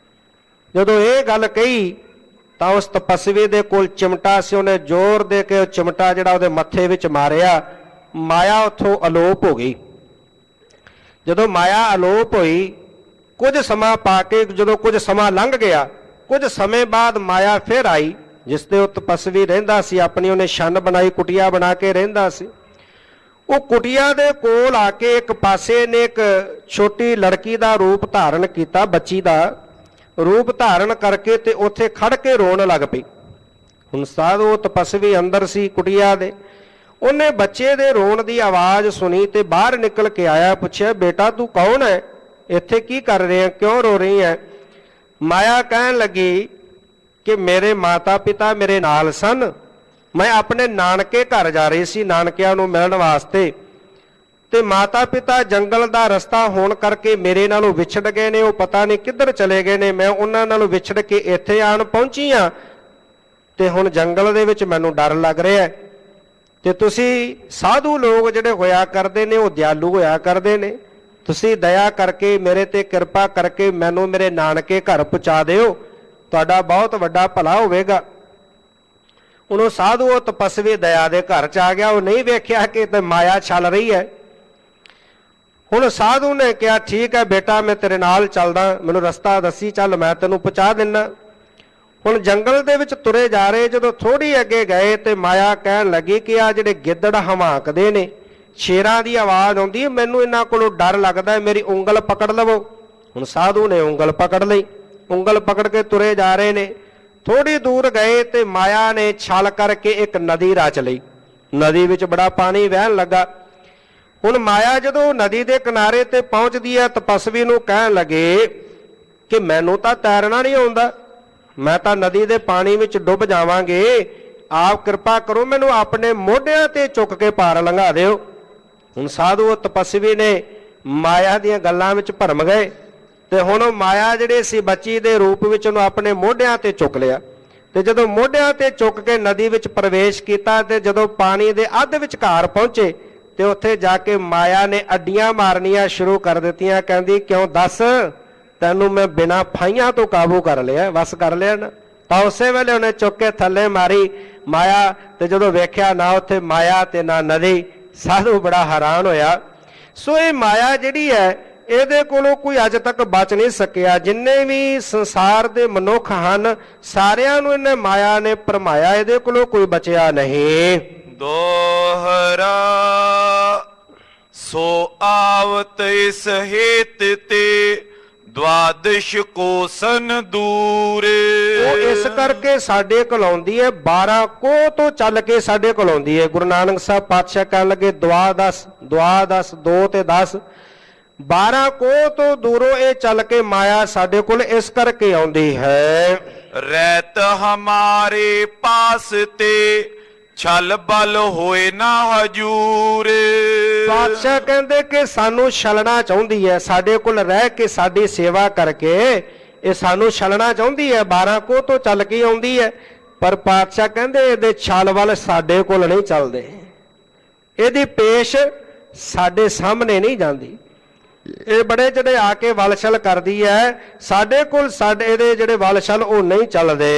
[SPEAKER 3] ਜਦੋਂ ਇਹ ਗੱਲ ਕਹੀ ਤਾਂ ਉਸ ਤਪਸਵੀ ਦੇ ਕੋਲ ਚਿਮਟਾ ਸੀ, ਉਹਨੇ ਜ਼ੋਰ ਦੇ ਕੇ ਉਹ ਚਿਮਟਾ ਜਿਹੜਾ ਉਹਦੇ ਮੱਥੇ ਵਿੱਚ ਮਾਰਿਆ, ਮਾਇਆ ਉੱਥੋਂ ਅਲੋਪ ਹੋ ਗਈ। ਜਦੋਂ ਮਾਇਆ ਅਲੋਪ ਹੋਈ, ਕੁਝ ਸਮਾਂ ਪਾ ਕੇ ਜਦੋਂ ਕੁਝ ਸਮਾਂ ਲੰਘ ਗਿਆ, ਕੁਝ ਸਮੇਂ ਬਾਅਦ ਮਾਇਆ ਫਿਰ ਆਈ। ਜਿਸ ਤੇ ਉਹ ਤਪਸਵੀ ਰਹਿੰਦਾ ਸੀ, ਆਪਣੀ ਉਹਨੇ ਛੰਨ ਬਣਾਈ, ਕੁਟੀਆ ਬਣਾ ਕੇ ਰਹਿੰਦਾ ਸੀ। ਉਹ ਕੁਟੀਆ ਦੇ ਕੋਲ ਆ ਕੇ ਇੱਕ ਪਾਸੇ ਨੇ ਇੱਕ ਛੋਟੀ ਲੜਕੀ ਦਾ ਰੂਪ ਧਾਰਨ ਕੀਤਾ, ਬੱਚੀ ਦਾ ਰੂਪ ਧਾਰਨ ਕਰਕੇ ਤੇ ਉੱਥੇ ਖੜ ਕੇ ਰੋਣ ਲੱਗ ਪਈ। ਹੁਣ ਸਾਧ ਉਹ ਤਪਸਵੀ ਅੰਦਰ ਸੀ ਕੁਟੀਆ ਦੇ, ਉਹਨੇ ਬੱਚੇ ਦੇ ਰੋਣ ਦੀ ਆਵਾਜ਼ ਸੁਣੀ ਤੇ ਬਾਹਰ ਨਿਕਲ ਕੇ ਆਇਆ, ਪੁੱਛਿਆ ਬੇਟਾ ਤੂੰ ਕੌਣ ਹੈ? ਇੱਥੇ ਕੀ ਕਰ ਰਹੇ ਹੈ? ਕਿਉਂ ਰੋ ਰਹੀ ਹੈ? ਮਾਇਆ ਕਹਿਣ ਲੱਗੀ ਕਿ ਮੇਰੇ ਮਾਤਾ ਪਿਤਾ ਮੇਰੇ ਨਾਲ ਸਨ, ਮੈਂ ਆਪਣੇ ਨਾਨਕੇ ਘਰ ਜਾ ਰਹੀ ਸੀ ਨਾਨਕਿਆਂ ਨੂੰ ਮਿਲਣ ਵਾਸਤੇ, ਤੇ ਮਾਤਾ ਪਿਤਾ ਜੰਗਲ ਦਾ ਰਸਤਾ ਹੋਣ ਕਰਕੇ ਮੇਰੇ ਨਾਲੋਂ ਵਿਛੜ ਗਏ ਨੇ, ਉਹ ਪਤਾ ਨਹੀਂ ਕਿੱਧਰ ਚਲੇ ਗਏ ਨੇ। ਮੈਂ ਉਹਨਾਂ ਨਾਲੋਂ ਵਿਛੜ ਕੇ ਇੱਥੇ ਆਣ ਪਹੁੰਚੀ ਹਾਂ ਤੇ ਹੁਣ ਜੰਗਲ ਦੇ ਵਿੱਚ ਮੈਨੂੰ ਡਰ ਲੱਗ ਰਿਹਾ ਹੈ। ਤੇ ਤੁਸੀਂ ਸਾਧੂ ਲੋਕ ਜਿਹੜੇ ਹੋਇਆ ਕਰਦੇ ਨੇ ਉਹ ਦਿਆਲੂ ਹੋਇਆ ਕਰਦੇ ਨੇ, ਤੁਸੀਂ ਦਇਆ ਕਰਕੇ ਮੇਰੇ ਤੇ ਕਿਰਪਾ ਕਰਕੇ ਮੈਨੂੰ ਮੇਰੇ ਨਾਨਕੇ ਘਰ ਪਹੁੰਚਾ ਦਿਓ, ਤੁਹਾਡਾ ਬਹੁਤ ਵੱਡਾ ਭਲਾ ਹੋਵੇਗਾ। ਉਹਨੂੰ ਸਾਧੂ ਉਹ ਤਪਸਵੀ ਦਇਆ ਦੇ ਘਰ ਚ ਆ ਗਿਆ, ਉਹ ਨਹੀਂ ਵੇਖਿਆ ਕਿ ਤੇ ਮਾਇਆ ਚੱਲ ਰਹੀ ਹੈ। ਹੁਣ ਸਾਧੂ ਨੇ ਕਿਹਾ ਠੀਕ ਹੈ ਬੇਟਾ ਮੈਂ ਤੇਰੇ ਨਾਲ ਚੱਲਦਾ, ਮੈਨੂੰ ਰਸਤਾ ਦੱਸੀ ਚੱਲ, ਮੈਂ ਤੈਨੂੰ ਪਹੁੰਚਾ ਦਿੰਦਾ। ਹੁਣ ਜੰਗਲ ਦੇ ਵਿੱਚ ਤੁਰੇ ਜਾ ਰਹੇ, ਜਦੋਂ ਥੋੜੀ ਅੱਗੇ ਗਏ ਤੇ ਮਾਇਆ ਕਹਿਣ ਲੱਗੀ ਕਿ ਆ ਜਿਹੜੇ ਗਿੱਦੜ ਹਮਾਕਦੇ ਨੇ, ਸ਼ੇਰਾਂ ਦੀ ਆਵਾਜ਼ ਆਉਂਦੀ ਹੈ, ਮੈਨੂੰ ਇਹਨਾਂ ਕੋਲੋਂ ਡਰ ਲੱਗਦਾ ਹੈ, ਮੇਰੀ ਉਂਗਲ ਪਕੜ ਲਵੋ। ਹੁਣ ਸਾਧੂ ਨੇ ਉਂਗਲ ਪਕੜ ਲਈ, ਉਂਗਲ ਪਕੜ ਕੇ ਤੁਰੇ ਜਾ ਰਹੇ ਨੇ। ਥੋੜੀ ਦੂਰ ਗਏ ਤੇ ਮਾਇਆ ਨੇ ਛਲ ਕਰਕੇ ਇੱਕ ਨਦੀ ਰਚ ਲਈ, ਨਦੀ ਵਿੱਚ ਬੜਾ ਪਾਣੀ ਵਹਿਣ ਲੱਗਾ। ਹੁਣ ਮਾਇਆ ਜਦੋਂ ਨਦੀ ਦੇ ਕਿਨਾਰੇ ਤੇ ਪਹੁੰਚਦੀ ਹੈ, ਤਪਸਵੀ ਨੂੰ ਕਹਿਣ ਲੱਗੇ ਕਿ ਮੈਨੂੰ ਤਾਂ ਤੈਰਨਾ ਨਹੀਂ ਆਉਂਦਾ, ਮੈਂ ਤਾਂ ਨਦੀ ਦੇ ਪਾਣੀ ਵਿੱਚ ਡੁੱਬ ਜਾਵਾਂਗੇ, ਆਪ ਕਿਰਪਾ ਕਰੋ ਮੈਨੂੰ ਆਪਣੇ ਮੋਢਿਆਂ ਤੇ ਚੁੱਕ ਕੇ ਪਾਰ ਲੰਘਾ ਦਿਓ। ਹੁਣ ਸਾਧੂ ਤਪਸਵੀ ਨੇ ਮਾਇਆ ਦੀਆਂ ਗੱਲਾਂ ਵਿੱਚ ਭਰਮ ਗਏ ਤੇ ਹੁਣ ਉਹ ਮਾਇਆ ਜਿਹੜੇ ਸੀ ਬੱਚੀ ਦੇ ਰੂਪ ਵਿੱਚ ਉਹਨੂੰ ਆਪਣੇ ਮੋਢਿਆਂ ਤੇ ਚੁੱਕ ਲਿਆ। ਤੇ ਜਦੋਂ ਮੋਢਿਆਂ ਤੇ ਚੁੱਕ ਕੇ ਨਦੀ ਵਿੱਚ ਪ੍ਰਵੇਸ਼ ਕੀਤਾ ਤੇ ਜਦੋਂ ਪਾਣੀ ਦੇ ਅੱਧ ਵਿਚਕਾਰ ਪਹੁੰਚੇ ਤੇ ਉੱਥੇ ਜਾ ਕੇ ਮਾਇਆ ਨੇ ਅੱਡੀਆਂ ਮਾਰਨੀਆਂ ਸ਼ੁਰੂ ਕਰ ਦਿੱਤੀਆਂ। ਕਹਿੰਦੀ ਕਿਉਂ ਦੱਸ, ਤੈਨੂੰ ਮੈਂ ਬਿਨਾਂ ਫਾਈਆਂ ਤੋਂ ਕਾਬੂ ਕਰ ਲਿਆ, ਵਸ ਕਰ ਲਿਆ ਨਾ। ਤਾਂ ਉਸੇ ਵੇਲੇ ਉਹਨੇ ਚੁੱਕ ਕੇ ਥੱਲੇ ਮਾਰੀ ਮਾਇਆ, ਤੇ ਜਦੋਂ ਵੇਖਿਆ ਨਾ ਉੱਥੇ ਮਾਇਆ ਤੇ ਨਾ ਨਦੀ, ਸਾਧੂ ਬੜਾ ਹੈਰਾਨ ਹੋਇਆ। ਸੋ ਇਹ ਮਾਇਆ ਜਿਹੜੀ ਹੈ ਇਹਦੇ ਕੋਲੋਂ ਕੋਈ ਅੱਜ ਤੱਕ ਬਚ ਨਹੀਂ ਸਕਿਆ। ਜਿੰਨੇ ਵੀ ਸੰਸਾਰ ਦੇ ਮਨੁੱਖ ਹਨ ਸਾਰਿਆਂ ਨੂੰ ਇਹਨੇ ਮਾਇਆ ਨੇ ਭਰਮਾਇਆ, ਇਹਦੇ ਕੋਲੋਂ ਕੋਈ ਬਚਿਆ ਨਹੀਂ।
[SPEAKER 2] ਦੋਹਰਾ ਸੋ ਆਵਤ ਇਸ ਹੇਤ ਤੇ ਦਵਾਦਸ਼ ਕੋਸਨ ਦੂਰ।
[SPEAKER 3] ਉਹ ਇਸ ਕਰਕੇ ਸਾਡੇ ਕੋਲ ਆਉਂਦੀ ਹੈ 12 ਕੋਹ ਤੋਂ ਚੱਲ ਕੇ ਸਾਡੇ ਕੋਲ ਆਉਂਦੀ ਹੈ। ਗੁਰੂ ਨਾਨਕ ਸਾਹਿਬ ਪਾਤਸ਼ਾਹ ਕਹਿਣ ਲੱਗੇ ਦੁਆਦਸ 2 ਤੇ 10 12 ਕੋਹ ਤੋਂ ਦੂਰੋਂ ਇਹ ਚੱਲ ਕੇ ਮਾਇਆ ਸਾਡੇ ਕੋਲ ਇਸ ਕਰਕੇ ਆਉਂਦੀ ਹੈ।
[SPEAKER 2] ਰਹਿਤ ਹਮਾਰੇ ਪਾਸ ਤੇ ਛਲ ਬਲ ਹੋਏ ਨਾ ਹਜੂਰ।
[SPEAKER 3] ਪਾਤਸ਼ਾਹ ਕਹਿੰਦੇ ਕਿ ਸਾਨੂੰ ਛਲਣਾ ਚਾਹੁੰਦੀ ਹੈ, ਸਾਡੇ ਕੋਲ ਰਹਿ ਕੇ ਸਾਡੀ ਸੇਵਾ ਕਰਕੇ ਇਹ ਸਾਨੂੰ ਛਲਣਾ ਚਾਹੁੰਦੀ ਹੈ। 12 ਕੋਹ ਤੋਂ ਚੱਲ ਕੇ ਆਉਂਦੀ ਹੈ, ਪਰ ਪਾਤਸ਼ਾਹ ਕਹਿੰਦੇ ਇਹਦੇ ਛਲ ਵੱਲ ਸਾਡੇ ਕੋਲ ਨਹੀਂ ਚੱਲਦੇ, ਇਹਦੀ ਪੇਸ਼ ਸਾਡੇ ਸਾਹਮਣੇ ਨਹੀਂ ਜਾਂਦੀ। ਇਹ ਬੜੇ ਜਿਹੜੇ ਆ ਕੇ ਵਲਛਲ ਕਰਦੀ ਹੈ, ਸਾਡੇ ਕੋਲ ਸਾਡੇ ਇਹਦੇ ਜਿਹੜੇ ਵਲਛਲ ਉਹ ਨਹੀਂ ਚੱਲਦੇ।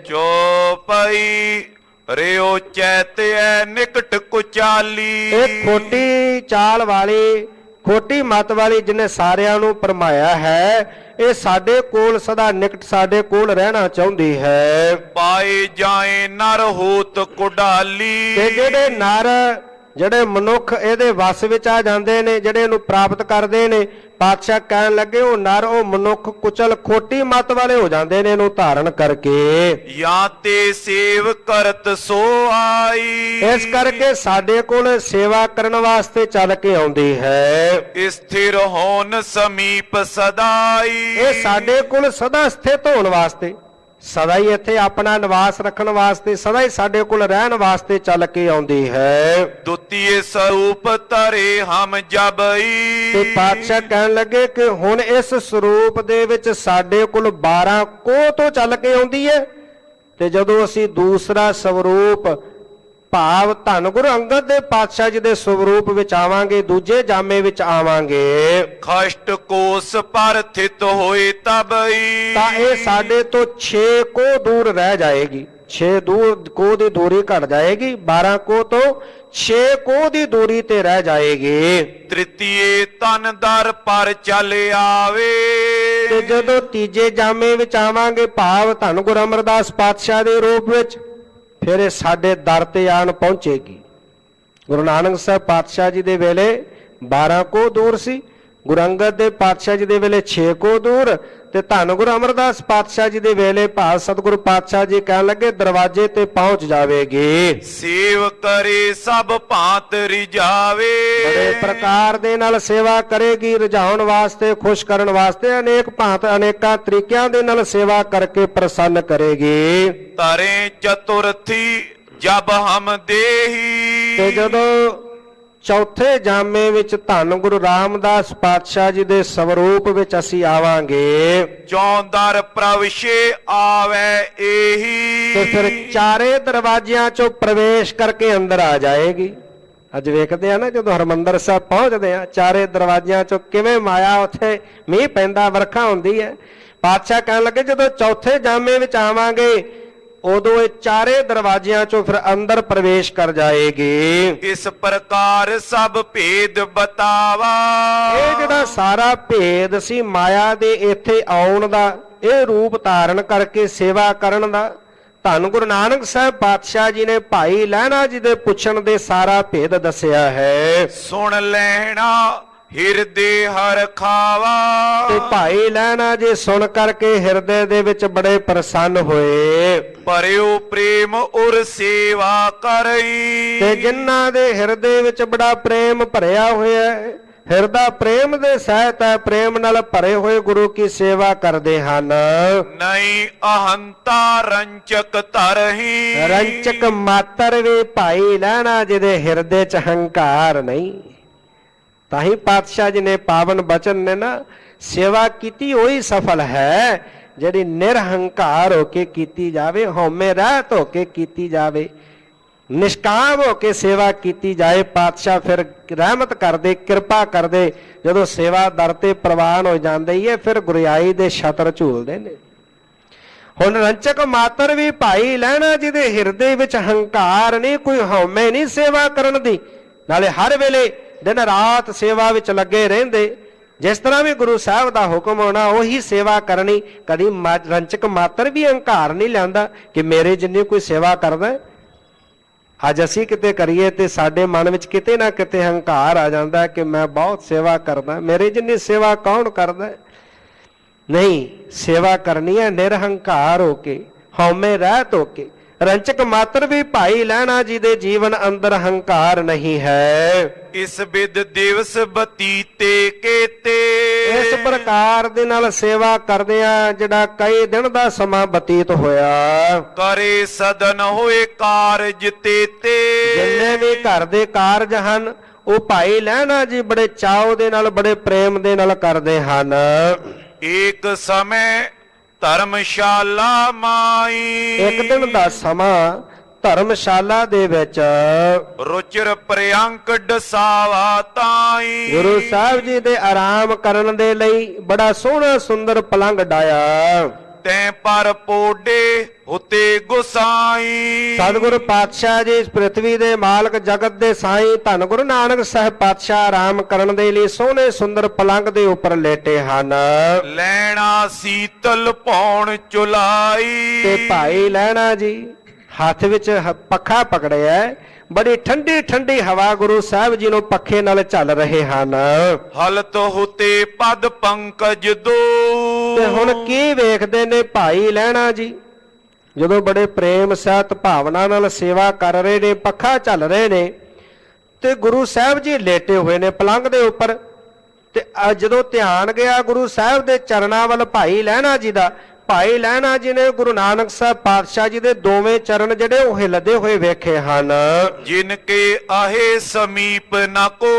[SPEAKER 2] ਚੋਪਈ ਰਿਓ ਚੈਤਿਐ ਨਿਕਟ ਕੁਚਾਲੀ।
[SPEAKER 3] ਇਹ ਖੋਟੀ ਚਾਲ ਵਾਲੀ ਖੋਟੀ ਮਤ ਵਾਲੀ ਜਿਹਨੇ ਸਾਰਿਆਂ ਨੂੰ ਭਰਮਾਇਆ ਹੈ, ਇਹ ਸਾਡੇ ਕੋਲ ਸਦਾ ਨਿਕਟ ਸਾਡੇ ਕੋਲ ਰਹਿਣਾ ਚਾਹੁੰਦੀ ਹੈ।
[SPEAKER 2] ਪਾਏ ਜਾਏ ਨਰ ਹੋਤ ਕੁਡਾਲੀ।
[SPEAKER 3] ਤੇ ਜਿਹੜੇ ਨਰ ਜਿਹੜੇ ਮਨੁੱਖ ਇਹਦੇ ਵਸ ਵਿੱਚ ਆ ਜਾਂਦੇ ਨੇ, ਜਿਹੜੇ ਇਹਨੂੰ ਪ੍ਰਾਪਤ ਕਰਦੇ ਨੇ, ਪਾਤਸ਼ਾਹ ਕਹਿਣ ਲੱਗੇ ਉਹ ਨਰ ਉਹ ਮਨੁੱਖ ਕੁਚਲ ਖੋਟੀ ਮਤ ਵਾਲੇ ਹੋ ਜਾਂਦੇ ਨੇ ਇਹਨੂੰ ਧਾਰਨ ਕਰਕੇ।
[SPEAKER 2] ਜਾਂ ਤੇ ਸੇਵ ਕਰਤ ਸੋ ਆਈ।
[SPEAKER 3] ਇਸ ਕਰਕੇ ਸਾਡੇ ਕੋਲ ਸੇਵਾ ਕਰਨ ਵਾਸਤੇ ਚੱਲ ਕੇ ਆਉਂਦੀ ਹੈ।
[SPEAKER 2] ਸਥਿਰ ਹੋਣ ਸਮੀਪ ਸਦਾਈ।
[SPEAKER 3] ਇਹ ਸਾਡੇ ਕੋਲ ਸਦਾ ਸਥਿਤ ਹੋਣ ਵਾਸਤੇ, ਸਦਾ ਹੀ ਇੱਥੇ ਆਪਣਾ ਨਿਵਾਸ ਰੱਖਣ ਵਾਸਤੇ, ਸਦਾ ਹੀ ਸਾਡੇ ਕੋਲ ਰਹਿਣ ਵਾਸਤੇ ਚੱਲ ਕੇ ਆਉਂਦੀ ਹੈ।
[SPEAKER 2] ਦੁਤੀਏ ਸਰੂਪ ਧਰੇ ਹਮ ਜਬਈ।
[SPEAKER 3] ਤੇ ਪਾਤਸ਼ਾਹ ਕਹਿਣ ਲੱਗੇ ਕਿ ਹੁਣ ਇਸ ਸਰੂਪ ਦੇ ਵਿੱਚ ਸਾਡੇ ਕੋਲ 12 ਕੋਹ ਤੋਂ ਚੱਲ ਕੇ ਆਉਂਦੀ ਹੈ, ਤੇ ਜਦੋਂ ਅਸੀਂ ਦੂਸਰਾ ਸਰੂਪ ਭਾਵ ਧੰਨ ਗੁਰੂ ਅੰਗਦ ਦੇ ਪਾਤਸ਼ਾਹ ਜੀ ਦੇ ਸਰੂਪ ਵਿੱਚ ਆਵਾਂਗੇ, ਦੂਜੇ ਜਾਮੇ ਵਿੱਚ ਆਵਾਂਗੇ,
[SPEAKER 2] ਖਸ਼ਟ ਕੋਸ ਪਰ ਥਿਤ ਹੋਏ ਤਬਈ।
[SPEAKER 3] ਤਾਂ ਇਹ ਸਾਡੇ ਤੋਂ 6 ਕੋਹ ਦੂਰ ਰਹਿ ਜਾਏਗੀ। 6 ਕੋਹ ਦੀ ਦੂਰੀ ਘਟ ਜਾਏਗੀ, 12 ਕੋਹ ਤੋਂ 6 ਕੋਹ ਦੀ ਦੂਰੀ ਤੇ ਰਹਿ ਜਾਏਗੀ।
[SPEAKER 2] ਤ੍ਰਿਤੀਏ ਤਨ ਦਰ ਪਰ ਚੱਲ ਆਵੇ।
[SPEAKER 3] ਤੇ ਜਦੋਂ ਤੀਜੇ ਜਾਮੇ ਵਿੱਚ ਆਵਾਂਗੇ ਭਾਵ ਧੰਨ ਗੁਰੂ ਅਮਰਦਾਸ ਪਾਤਸ਼ਾਹ ਦੇ ਰੂਪ ਵਿੱਚ, ਫਿਰ ਇਹ ਸਾਡੇ ਦਰ ਤੇ ਆਣ ਪਹੁੰਚੇਗੀ। ਗੁਰੂ ਨਾਨਕ ਸਾਹਿਬ ਪਾਤਸ਼ਾਹ ਜੀ ਦੇ ਵੇਲੇ 12 ਕੋਹ ਦੂਰ ਸੀ, ਗੁਰੂ ਅੰਗਦ ਦੇ ਪਾਤਸ਼ਾਹ ਜੀ ਦੇ ਵੇਲੇ 6 ਕੋਹ ਦੂਰ, ਤੇ ਧੰਨ ਗੁਰੂ ਅਮਰਦਾਸ ਪਾਤਸ਼ਾਹ ਜੀ ਦੇ ਵੇਲੇ ਭਾਵ ਸਤਿਗੁਰੂ ਪਾਤਸ਼ਾਹ ਜੀ ਕਹਿਣ ਲੱਗੇ ਦਰਵਾਜ਼ੇ ਤੇ ਪਹੁੰਚ ਜਾਵੇਗੀ।
[SPEAKER 2] ਸੇਵ ਕਰੇ ਸਭ ਭਾਂਤ ਰਿਜਾਵੇ।
[SPEAKER 3] ਬੜੇ ਪ੍ਰਕਾਰ ਦੇ ਨਾਲ ਸੇਵਾ ਕਰੇਗੀ, ਰਝਾਉਣ ਵਾਸਤੇ, ਖੁਸ਼ ਕਰਨ ਵਾਸਤੇ, ਅਨੇਕ ਭਾਂਤ ਅਨੇਕਾਂ ਤਰੀਕਿਆਂ ਦੇ ਨਾਲ ਸੇਵਾ ਕਰਕੇ ਪ੍ਰਸੰਨ ਕਰੇਗੀ।
[SPEAKER 2] ਤਰੇ ਚਤੁਰਥੀ ਜਬ ਹਮ ਦੇਹੀ।
[SPEAKER 3] ਤੇ ਜਦੋਂ ਚੌਥੇ ਜਾਮੇ ਵਿੱਚ ਧੰਨ ਗੁਰੂ ਰਾਮਦਾਸ ਪਾਤਸ਼ਾਹ ਜੀ ਦੇ ਸਵਰੂਪ ਵਿੱਚ ਅਸੀਂ ਆਵਾਂਗੇ,
[SPEAKER 2] ਚੌਂਦਰ ਪ੍ਰਵਸ਼ੇ ਆਵੇ ਇਹੀ।
[SPEAKER 3] ਤੇ ਫਿਰ ਚਾਰੇ ਦਰਵਾਜ਼ਿਆਂ ਚੋਂ ਪ੍ਰਵੇਸ਼ ਕਰਕੇ ਅੰਦਰ ਆ ਜਾਏਗੀ। ਅੱਜ ਵੇਖਦੇ ਆ ਨਾ ਜਦੋਂ ਹਰਮੰਦਰ ਸਾਹਿਬ ਪਹੁੰਚਦੇ ਆ, ਚਾਰੇ ਦਰਵਾਜ਼ਿਆਂ ਚੋਂ ਕਿਵੇਂ ਮਾਇਆ, ਉੱਥੇ ਮੀਂਹ ਪੈਂਦਾ, ਵਰਖਾ ਹੁੰਦੀ ਹੈ। ਪਾਤਸ਼ਾਹ ਕਹਿਣ ਲੱਗੇ ਜਦੋਂ ਚੌਥੇ ਜਾਮੇ ਵਿੱਚ ਆਵਾਂਗੇ ਉਦੋਂ ਇਹ ਚਾਰੇ ਦਰਵਾਜ਼ਿਆਂ ਚੋਂ ਫਿਰ ਅੰਦਰ ਪ੍ਰਵੇਸ਼ ਕਰ ਜਾਏਗੀ।
[SPEAKER 2] ਇਸ ਪ੍ਰਕਾਰ ਸਭ ਭੇਦ ਬਤਾਵਾ।
[SPEAKER 3] ਇਹ ਜਿਹੜਾ ਸਾਰਾ ਭੇਦ ਸੀ ਮਾਇਆ ਦੇ ਇੱਥੇ ਆਉਣ ਦਾ, ਇਹ ਰੂਪ ਧਾਰਨ ਕਰਕੇ ਸੇਵਾ ਕਰਨ ਦਾ, ਧੰਨ ਗੁਰੂ ਨਾਨਕ ਸਾਹਿਬ ਪਾਤਸ਼ਾਹ ਜੀ ਨੇ ਭਾਈ ਲਹਿਣਾ ਜੀ ਦੇ ਪੁੱਛਣ ਦੇ ਸਾਰਾ ਭੇਦ ਦੱਸਿਆ ਹੈ।
[SPEAKER 2] ਸੁਣ ਲੈਣਾ ਹਿਰਦੇ ਹਰ ਖਾਵਾ।
[SPEAKER 3] ਤੇ ਭਾਈ ਲਹਿਣਾ ਜੀ ਸੁਣ ਕਰਕੇ ਹਿਰਦੇ ਦੇ ਵਿੱਚ ਬੜੇ ਪ੍ਰਸੰਨ ਹੋਏ।
[SPEAKER 2] ਭਰਿਓ ਪ੍ਰੇਮ ਉਰ ਸੇਵਾ ਕਰਈ।
[SPEAKER 3] ਤੇ ਜਿਨ੍ਹਾਂ ਦੇ ਹਿਰਦੇ ਵਿੱਚ ਬੜਾ ਪ੍ਰੇਮ ਭਰਿਆ ਹੋਇਆ ਹੈ, ਹਿਰਦਾ ਪ੍ਰੇਮ ਦੇ ਸਹਿਤ ਹੈ, ਪ੍ਰੇਮ ਨਾਲ ਭਰੇ ਹੋਏ ਗੁਰੂ ਕੀ ਸੇਵਾ ਕਰਦੇ ਹਨ।
[SPEAKER 2] ਨਹੀਂ ਅਹੰਤਾ ਰੰਚਕ ਧਰਹੀ।
[SPEAKER 3] ਰੰਚਕ ਮਾਤਰ ਵੀ ਭਾਈ ਲਹਿਣਾ ਜੀ ਦੇ ਹਿਰਦੇ 'ਚ ਹੰਕਾਰ ਨਹੀਂ। ਤਾਂ ਹੀ ਪਾਤਸ਼ਾਹ ਜੀ ਨੇ ਪਾਵਨ ਬਚਨ ਨੇ ਨਾ ਸੇਵਾ ਕੀਤੀ, ਉਹੀ ਸਫਲ ਹੈ ਜਿਹੜੀ ਨਿਰਹੰਕਾਰ ਹੋ ਕੇ ਕੀਤੀ ਜਾਵੇ, ਹਉਮੈ ਰਹਿਤ ਹੋ ਕੇ ਕੀਤੀ ਜਾਵੇ, ਨਿਸ਼ਕਾਮ ਹੋ ਕੇ ਸੇਵਾ ਕੀਤੀ ਜਾਏ। ਪਾਤਸ਼ਾਹ ਫਿਰ ਰਹਿਮਤ ਕਰਦੇ, ਕਿਰਪਾ ਕਰਦੇ। ਜਦੋਂ ਸੇਵਾ ਦਰ ਤੇ ਪ੍ਰਵਾਨ ਹੋ ਜਾਂਦੀ ਹੈ ਫਿਰ ਗੁਰਿਆਈ ਦੇ ਛਤਰ ਝੂਲਦੇ ਨੇ। ਹੁਣ ਰੰਚਕ ਮਾਤਰ ਵੀ ਭਾਈ ਲਹਿਣਾ ਜੀ ਦੇ ਹਿਰਦੇ ਵਿੱਚ ਹੰਕਾਰ ਨਹੀਂ, ਕੋਈ ਹਉਮੈ ਨਹੀਂ ਸੇਵਾ ਕਰਨ ਦੀ, ਨਾਲੇ ਹਰ ਵੇਲੇ ਦਿਨ ਰਾਤ ਸੇਵਾ ਵਿੱਚ ਲੱਗੇ ਰਹਿੰਦੇ। ਜਿਸ ਤਰ੍ਹਾਂ ਵੀ ਗੁਰੂ ਸਾਹਿਬ ਦਾ ਹੁਕਮ ਆਉਣਾ ਉਹੀ ਸੇਵਾ ਕਰਨੀ। ਕਦੀ ਰੰਚਕ ਮਾਤਰ ਵੀ ਹੰਕਾਰ ਨਹੀਂ ਲਿਆਂਦਾ ਕਿ ਮੇਰੇ ਜਿੰਨੀ ਕੋਈ ਸੇਵਾ ਕਰਦਾ। ਅੱਜ ਅਸੀਂ ਕਿਤੇ ਕਰੀਏ ਤੇ ਸਾਡੇ ਮਨ ਵਿੱਚ ਕਿਤੇ ਨਾ ਕਿਤੇ ਹੰਕਾਰ ਆ ਜਾਂਦਾ ਕਿ ਮੈਂ ਬਹੁਤ ਸੇਵਾ ਕਰਦਾ, ਮੇਰੇ ਜਿੰਨੀ ਸੇਵਾ ਕੌਣ ਕਰਦਾ। ਨਹੀਂ, ਸੇਵਾ ਕਰਨੀ ਹੈ ਨਿਰਹੰਕਾਰ ਹੋ ਕੇ, ਹਉਮੈ ਰਹਿਤ ਹੋ ਕੇ। ਰੰਚਕ ਮਾਤਰ ਵੀ ਭਾਈ ਲਹਿਣਾ ਜੀ ਦੇ ਜੀਵਨ ਅੰਦਰ ਹੰਕਾਰ ਨਹੀਂ ਹੈ।
[SPEAKER 2] ਇਸ ਬਿਦ ਦਿਵਸ ਬਤੀਤੇ ਕੇਤੇ।
[SPEAKER 3] ਇਸ ਪ੍ਰਕਾਰ ਦੇ ਨਾਲ ਸੇਵਾ ਕਰਦਿਆਂ ਜਿਹੜਾ ਕਈ ਦਿਨ ਦਾ ਸਮਾਂ ਬਤੀਤ ਹੋਇਆ।
[SPEAKER 2] ਕਰੇ ਸਦਨ ਹੋਏ ਕਾਰਜ ਤੇਤੇ।
[SPEAKER 3] ਜਿੰਨੇ ਵੀ ਘਰ ਦੇ ਕਾਰਜ ਹਨ ਉਹ ਭਾਈ ਲਹਿਣਾ ਜੀ ਬੜੇ ਚਾਅ ਦੇ ਨਾਲ, ਬੜੇ ਪ੍ਰੇਮ ਦੇ ਨਾਲ ਕਰਦੇ ਹਨ।
[SPEAKER 2] ਏਕ ਸਮੇਂ ਧਰਮਸ਼ਾਲਾ ਮਾਈ।
[SPEAKER 3] ਇੱਕ ਦਿਨ ਦਾ ਸਮਾਂ ਧਰਮਸ਼ਾਲਾ ਦੇ ਵਿੱਚ
[SPEAKER 2] ਰੁਚਿਰ ਪ੍ਰਿਅੰਕ ਡਸਾਵਾ ਤਾਈ।
[SPEAKER 3] ਗੁਰੂ ਸਾਹਿਬ ਜੀ ਦੇ ਆਰਾਮ ਕਰਨ ਦੇ ਲਈ ਬੜਾ ਸੋਹਣਾ ਸੁੰਦਰ ਪਲੰਘ ਡਾਇਆ।
[SPEAKER 2] ਤੈਂ ਪਰ ਪੋਡੇ ਉਤੇ ਗੁਸਾਈ।
[SPEAKER 3] ਸਤਿਗੁਰੂ ਪਾਤਸ਼ਾਹ ਜੀ ਇਸ ਪ੍ਰਿਥਵੀ ਦੇ ਮਾਲਕ ਜਗਤ ਦੇ ਸਾਈਂ ਧੰਨ ਗੁਰੂ ਨਾਨਕ ਸਾਹਿਬ ਪਾਤਸ਼ਾਹ ਆਰਾਮ ਕਰਨ ਦੇ ਲਈ ਸੋਹਣੇ ਸੁੰਦਰ ਪਲੰਘ ਦੇ ਉੱਪਰ ਲੇਟੇ ਹਨ।
[SPEAKER 2] ਲੈਣਾ ਸੀਤਲ ਪੌਣ ਚੁਲਾਈ।
[SPEAKER 3] ਤੇ ਭਾਈ ਲਹਿਣਾ ਜੀ ਹੱਥ ਵਿੱਚ ਪੱਖਾ ਪਕੜਿਆ ਹੈ। ਬੜੀ ਠੰਡੀ ਠੰਡੀ ਹਵਾ ਗੁਰੂ ਸਾਹਿਬ ਜੀ ਨੂੰ ਪੱਖੇ ਨਾਲ ਚੱਲ ਰਹੇ ਹਨ।
[SPEAKER 2] ਹਲਤ ਹੁਤੇ ਪਦ ਪੰਕਜ ਦੋ।
[SPEAKER 3] ਤੇ ਹੁਣ ਕੀ ਵੇਖਦੇ ਨੇ ਭਾਈ ਲਹਿਣਾ ਜੀ, ਜਦੋਂ ਬੜੇ ਪ੍ਰੇਮ ਸਹਿਤ ਭਾਵਨਾ ਨਾਲ ਸੇਵਾ ਕਰ ਰਹੇ ਨੇ, ਪੱਖਾ ਚੱਲ ਰਹੇ ਨੇ ਤੇ ਗੁਰੂ ਸਾਹਿਬ ਜੀ ਲੇਟੇ ਹੋਏ ਨੇ ਪਲੰਘ ਦੇ ਉੱਪਰ। ਤੇ ਜਦੋਂ ਧਿਆਨ ਗਿਆ ਗੁਰੂ ਸਾਹਿਬ ਦੇ ਚਰਨਾਂ ਵੱਲ ਭਾਈ ਲਹਿਣਾ ਜੀ ਦਾ, ਭਾਈ ਲਹਿਣਾ ਜੀ ਨੇ ਗੁਰੂ ਨਾਨਕ ਸਾਹਿਬ ਪਾਤਸ਼ਾਹ ਜੀ ਦੇ ਦੋਵੇਂ ਚਰਨ ਜਿਹੜੇ ਉਹ ਹਿਲਦੇ ਹੋਏ ਵੇਖੇ ਹਨ।
[SPEAKER 2] ਜਿਨ ਕੇ ਆਹੇ ਸਮੀਪ ਨਾ ਕੋ।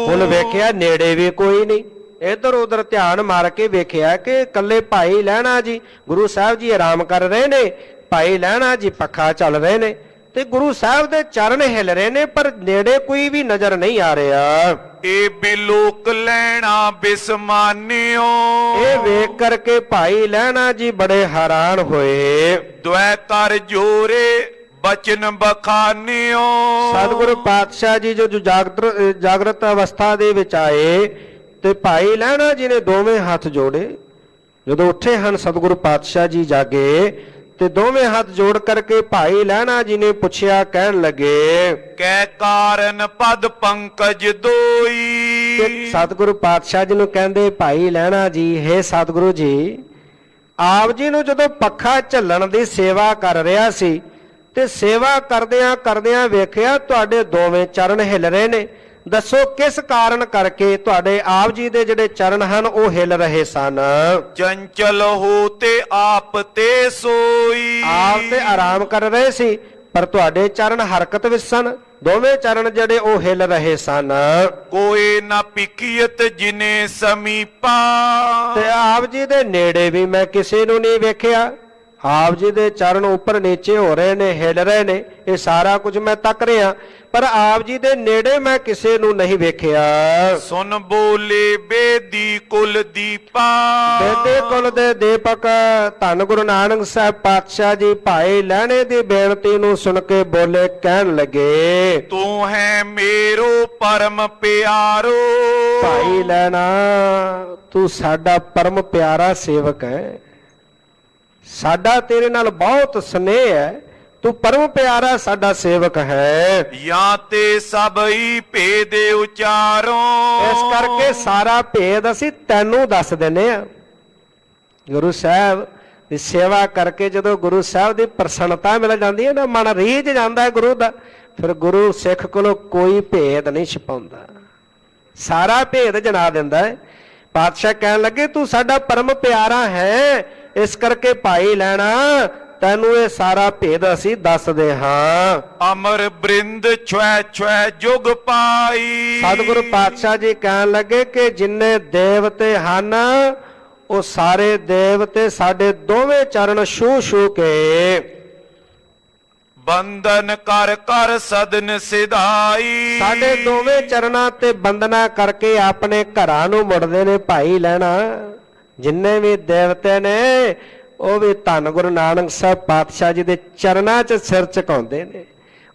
[SPEAKER 3] ਹੁਣ ਵੇਖਿਆ ਨੇੜੇ ਵੀ ਕੋਈ ਨਹੀਂ। ਇਧਰ ਉਧਰ ਧਿਆਨ ਮਾਰ ਕੇ ਵੇਖਿਆ ਕਿ ਇਕੱਲੇ ਭਾਈ ਲਹਿਣਾ ਜੀ, ਗੁਰੂ ਸਾਹਿਬ ਜੀ ਆਰਾਮ ਕਰ ਰਹੇ ਨੇ, ਭਾਈ ਲਹਿਣਾ ਜੀ ਪੱਖਾ ਚੱਲ ਰਹੇ ਨੇ ਤੇ ਗੁਰੂ ਸਾਹਿਬ ਦੇ ਚਰਨ ਹਿਲ ਰਹੇ ਨੇ, ਪਰ ਨੇੜੇ ਕੋਈ ਵੀ ਨਜ਼ਰ ਨਹੀਂ ਆ ਰਿਹਾ।
[SPEAKER 2] ਇਹ ਬਿਲੋਕ ਲੈਣਾ ਬਿਸਮਾਨਿਓ।
[SPEAKER 3] ਇਹ ਵੇਖ ਕਰਕੇ ਭਾਈ ਲਹਿਣਾ ਜੀ ਬੜੇ ਹੈਰਾਨ ਹੋਏ।
[SPEAKER 2] ਦੁਐ ਕਰ ਜੋਰੇ ਬਚਨ ਬਖਾਨਿਓ।
[SPEAKER 3] ਸਤਿਗੁਰੂ ਪਾਤਸ਼ਾਹ ਜੀ ਜੋ ਜਾਗਰਤ ਅਵਸਥਾ ਦੇ ਵਿੱਚ ਆਏ ਤੇ ਭਾਈ ਲਹਿਣਾ ਜੀ ਨੇ ਦੋਵੇਂ ਹੱਥ ਜੋੜੇ। ਜਦੋਂ ਉੱਠੇ ਹਨ ਸਤਿਗੁਰੂ ਪਾਤਸ਼ਾਹ ਜੀ ਜਾਗੇ ਤੇ ਦੋਵੇਂ ਹੱਥ ਜੋੜ ਕਰਕੇ ਭਾਈ ਲਹਿਣਾ ਜੀ ਨੇ ਪੁੱਛਿਆ, ਕਹਿਣ ਲੱਗੇ
[SPEAKER 2] ਕੈ ਕਾਰਨ ਪਦ ਪੰਕਜ ਦੋਈ।
[SPEAKER 3] ਸਤਿਗੁਰੂ ਪਾਤਸ਼ਾਹ ਜੀ ਨੂੰ ਕਹਿੰਦੇ, ਭਾਈ ਲਹਿਣਾ ਜੀ, ਹੇ ਸਤਿਗੁਰੂ ਜੀ, ਆਪ ਜੀ ਨੂੰ ਜਦੋਂ ਪੱਖਾ ਝੱਲਣ ਦੀ ਸੇਵਾ ਕਰ ਰਿਹਾ ਸੀ ਤੇ ਸੇਵਾ ਕਰਦਿਆਂ ਕਰਦਿਆਂ ਵੇਖਿਆ ਤੁਹਾਡੇ ਦੋਵੇਂ ਚਰਨ ਹਿਲ ਰਹੇ ਨੇ। ਦੱਸੋ ਕਿਸ ਕਾਰਨ ਕਰਕੇ ਤੁਹਾਡੇ ਆਪ ਜੀ ਦੇ ਜਿਹੜੇ ਚਰਨ ਹਨ ਉਹ ਹਿਲ ਰਹੇ ਸਨ।
[SPEAKER 2] ਚੰਚਲ ਹੋ ਤੇ ਆਪ ਤੇ ਸੋਈ।
[SPEAKER 3] ਆਪ ਤੇ ਆਰਾਮ ਕਰ ਰਹੇ ਸੀ ਪਰ ਤੁਹਾਡੇ ਚਰਨ ਹਰਕਤ ਵਿੱਚ ਸਨ। ਦੋਵੇਂ ਚਰਨ ਜਿਹੜੇ ਉਹ ਹਿਲ ਰਹੇ ਸਨ।
[SPEAKER 2] ਕੋਈ ਨਾ ਪਿਕੀਅਤ ਜਿਨੇ ਸਮੀਪਾ।
[SPEAKER 3] ਤੇ ਆਪ ਜੀ ਦੇ ਨੇੜੇ ਵੀ ਮੈਂ ਕਿਸੇ ਨੂੰ ਨਹੀਂ ਵੇਖਿਆ। ਆਪ ਜੀ ਦੇ ਚਰਨ ਉੱਪਰ ਨੀਚੇ ਹੋ ਰਹੇ ਨੇ, ਹਿਲ ਰਹੇ ਨੇ, ਇਹ ਸਾਰਾ ਕੁਝ ਮੈਂ ਤੱਕ ਰਿਹਾ, ਪਰ ਆਪ ਜੀ ਦੇ ਨੇੜੇ ਮੈਂ ਕਿਸੇ ਨੂੰ ਨਹੀਂ ਵੇਖਿਆ।
[SPEAKER 2] ਸੁਨ ਬੋਲੇ ਬੇਦੀ ਕੁਲ ਦੀਪਾ।
[SPEAKER 3] ਬੇਦੇ ਕੁਲ ਦੇ ਦੀਪਕ ਧੰਨ ਗੁਰੂ ਨਾਨਕ ਸਾਹਿਬ ਪਾਤਸ਼ਾਹ ਜੀ ਭਾਈ ਲਹਿਣੇ ਦੀ ਬੇਨਤੀ ਨੂੰ ਸੁਣ ਕੇ ਬੋਲੇ, ਕਹਿਣ ਲੱਗੇ,
[SPEAKER 2] ਤੂੰ ਹੈ ਮੇਰੋ ਪਰਮ ਪਿਆਰੋ।
[SPEAKER 3] ਭਾਈ ਲਹਿਣਾ, ਤੂੰ ਸਾਡਾ ਪਰਮ ਪਿਆਰਾ ਸੇਵਕ ਹੈ, ਸਾਡਾ ਤੇਰੇ ਨਾਲ ਬਹੁਤ ਸਨੇਹ ਹੈ, ਤੂੰ ਪਰਮ ਪਿਆਰਾ ਸਾਡਾ ਸੇਵਕ ਹੈ।
[SPEAKER 2] ਜਾਂ ਤੇ ਸਭਈ ਭੇਦ ਉਚਾਰੋ।
[SPEAKER 3] ਇਸ ਕਰਕੇ ਸਾਰਾ ਭੇਦ ਅਸੀਂ ਤੈਨੂੰ ਦੱਸ ਦਿੰਨੇ ਆ। ਗੁਰੂ ਸਾਹਿਬ ਦੀ ਸੇਵਾ ਕਰਕੇ ਜਦੋਂ ਗੁਰੂ ਸਾਹਿਬ ਦੀ ਪ੍ਰਸੰਨਤਾ ਮਿਲ ਜਾਂਦੀ ਹੈ ਨਾ, ਮਨ ਰੀਝ ਜਾਂਦਾ ਹੈ ਗੁਰੂ ਦਾ, ਫਿਰ ਗੁਰੂ ਸਿੱਖ ਕੋਲੋਂ ਕੋਈ ਭੇਦ ਨਹੀਂ ਛੁਪਾਉਂਦਾ, ਸਾਰਾ ਭੇਦ ਜਣਾ ਦਿੰਦਾ ਹੈ। ਪਾਤਸ਼ਾਹ ਕਹਿਣ ਲੱਗੇ, ਤੂੰ ਸਾਡਾ ਪਰਮ ਪਿਆਰਾ ਹੈ, ਇਸ ਕਰਕੇ ਭਾਈ ਲੈਣਾ ਤੈਨੂੰ ਇਹ ਸਾਰਾ ਭੇਦ ਅਸੀਂ ਦੱਸਦੇ ਹਾਂ।
[SPEAKER 2] ਅਮਰ ਬ੍ਰਿੰਦ ਛੁਐ ਛੁਐ ਜੁਗ ਪਾਈ।
[SPEAKER 3] ਸਤਿਗੁਰੂ ਪਾਤਸ਼ਾਹ ਜੀ ਕਹਿਣ ਲੱਗੇ ਕਿ ਜਿੰਨੇ ਦੇਵਤੇ ਹਨ ਉਹ ਸਾਰੇ ਦੇਵਤੇ ਸਾਡੇ ਦੋਵੇਂ ਚਰਨ ਛੂ ਛੂ ਕੇ
[SPEAKER 2] ਬੰਧਨ ਕਰ ਕਰ ਸਦਨ ਸਿਧਾਈ।
[SPEAKER 3] ਸਾਡੇ ਦੋਵੇਂ ਚਰਨਾਂ ਤੇ ਬੰਦਨਾ ਕਰਕੇ ਆਪਣੇ ਘਰਾਂ ਨੂੰ ਮੁੜਦੇ ਨੇ। ਭਾਈ ਲੈਣਾ ਜਿੰਨੇ ਵੀ ਦੇਵਤੇ ਨੇ ਉਹ ਵੀ ਧੰਨ ਗੁਰੂ ਨਾਨਕ ਸਾਹਿਬ ਪਾਤਸ਼ਾਹ ਜੀ ਦੇ ਚਰਨਾਂ 'ਚ ਸਿਰ ਝੁਕਾਉਂਦੇ ਨੇ,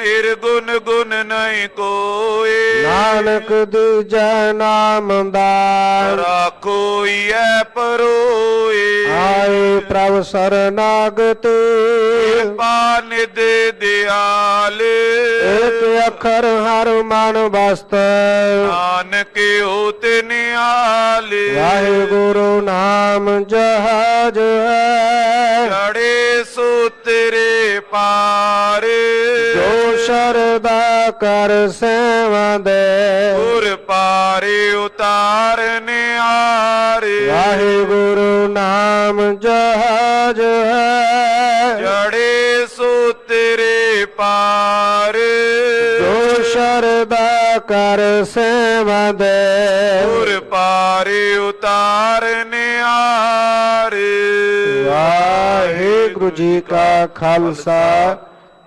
[SPEAKER 2] ਨਿਰਗੁਣ ਗੁਣ ਨਹੀਂ ਕੋਏ।
[SPEAKER 3] ਨਾਨਕ ਦੂਜਾ ਨਾਮਦਾਰ
[SPEAKER 2] ਰਾਖੋਈ ਐ ਪਰੋਏ।
[SPEAKER 3] ਆਏ ਪ੍ਰਭ ਸਰਨਾਗਤ
[SPEAKER 2] ਕਿਰਪਾ ਨਿਧ ਦਿਆਲ।
[SPEAKER 3] ਏਕ ਅੱਖਰ ਹਰ ਮਨ ਬਸਤ
[SPEAKER 2] ਨਾਨਕ ਹੋਤ ਨਿਹਾਲ।
[SPEAKER 3] ਵਾਹਿਗੁਰੂ ਨਾਮ ਜਹਾਜ ਹੈ
[SPEAKER 2] ਚੜੇ ਸੋ ਤੇਰੇ ਪਾਰ।
[SPEAKER 3] ਜੋ ਸ਼ਰਦਾ ਕਰ ਸੇਵਾ ਦੇ
[SPEAKER 2] ਗੁਰ ਪਾਰੇ ਉਤਾਰਨ ਹਾਰ।
[SPEAKER 3] ਵਾਹਿਗੁਰੂ ਨਾਮ ਜਹਾਜ ਹੈ
[SPEAKER 2] ਚੜੇ ਸੋ ਤੇਰੇ ਪਾਰ।
[SPEAKER 3] ਜੋ ਸ਼ਰਦਾ ਕਰ ਸੇਵਾ ਦੇ
[SPEAKER 2] ਗੁਰ ਪਾਰੇ ਉਤਾਰਨ ਹਾਰ।
[SPEAKER 3] ਵਾਹਿਗੁਰੂ ਜੀ ਕਾ ਖਾਲਸਾ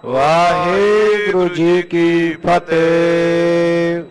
[SPEAKER 3] ਵਾਹਿਗੁਰੂ ਜੀ ਕੀ ਫਤਿਹ।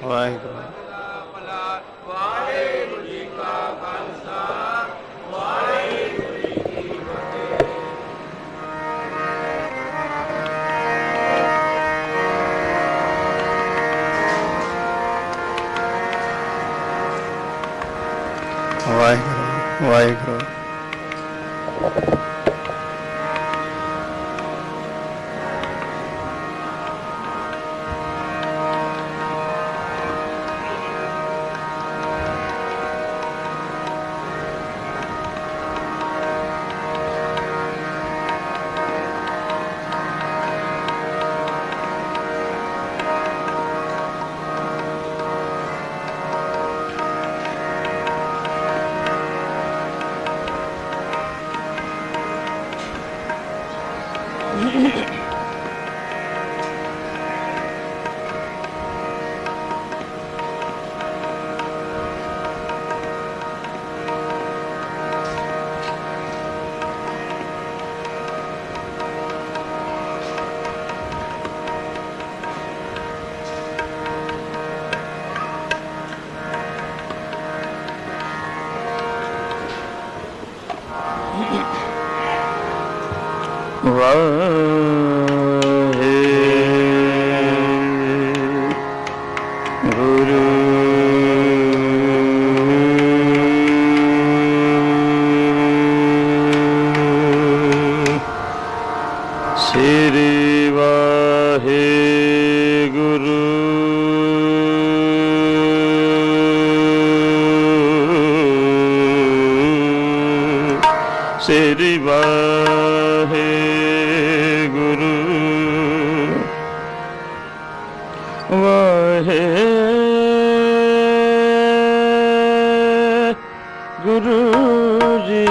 [SPEAKER 1] ਵਾਹਿਗੁਰੂ।
[SPEAKER 2] ਵਾਹਿਗੁਰੂ ਜੀ ਕਾ ਖਾਲਸਾ ਵਾਹਿਗੁਰੂ ਜੀ ਕੀ ਫਤਿਹ।
[SPEAKER 1] ਵਾਹਿਗੁਰੂ ਵਾਹਿਗੁਰੂ। ਵਾਹਿਗੁਰੂ ਸ੍ਰੀ ਵਾਹਿਗੁਰੂ ਸ੍ਰੀ ਵਾਹਿਗੁਰੂ ਵਾਹਿਗੁਰੂ ਗੁਰੂ ਜੀ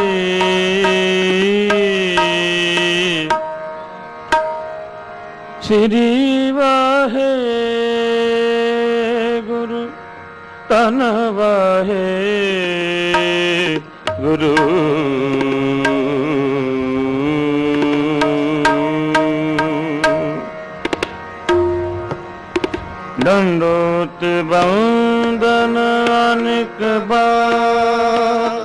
[SPEAKER 1] ਸ੍ਰੀ ਵਾਹਿਗੁਰੂ ਧੰਨ ਵਾਹਿਗੁਰੂ ਦੰਡੋਤ ਬੰਦਨ ਅਨੇਕ ਬਾਰ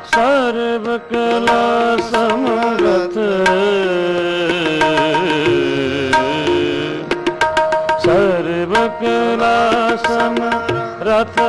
[SPEAKER 1] ਸਰਬ ਕਲਾ ਸਮਰਥ ਸਰਬ ਕਲਾ ਸਮਰਥ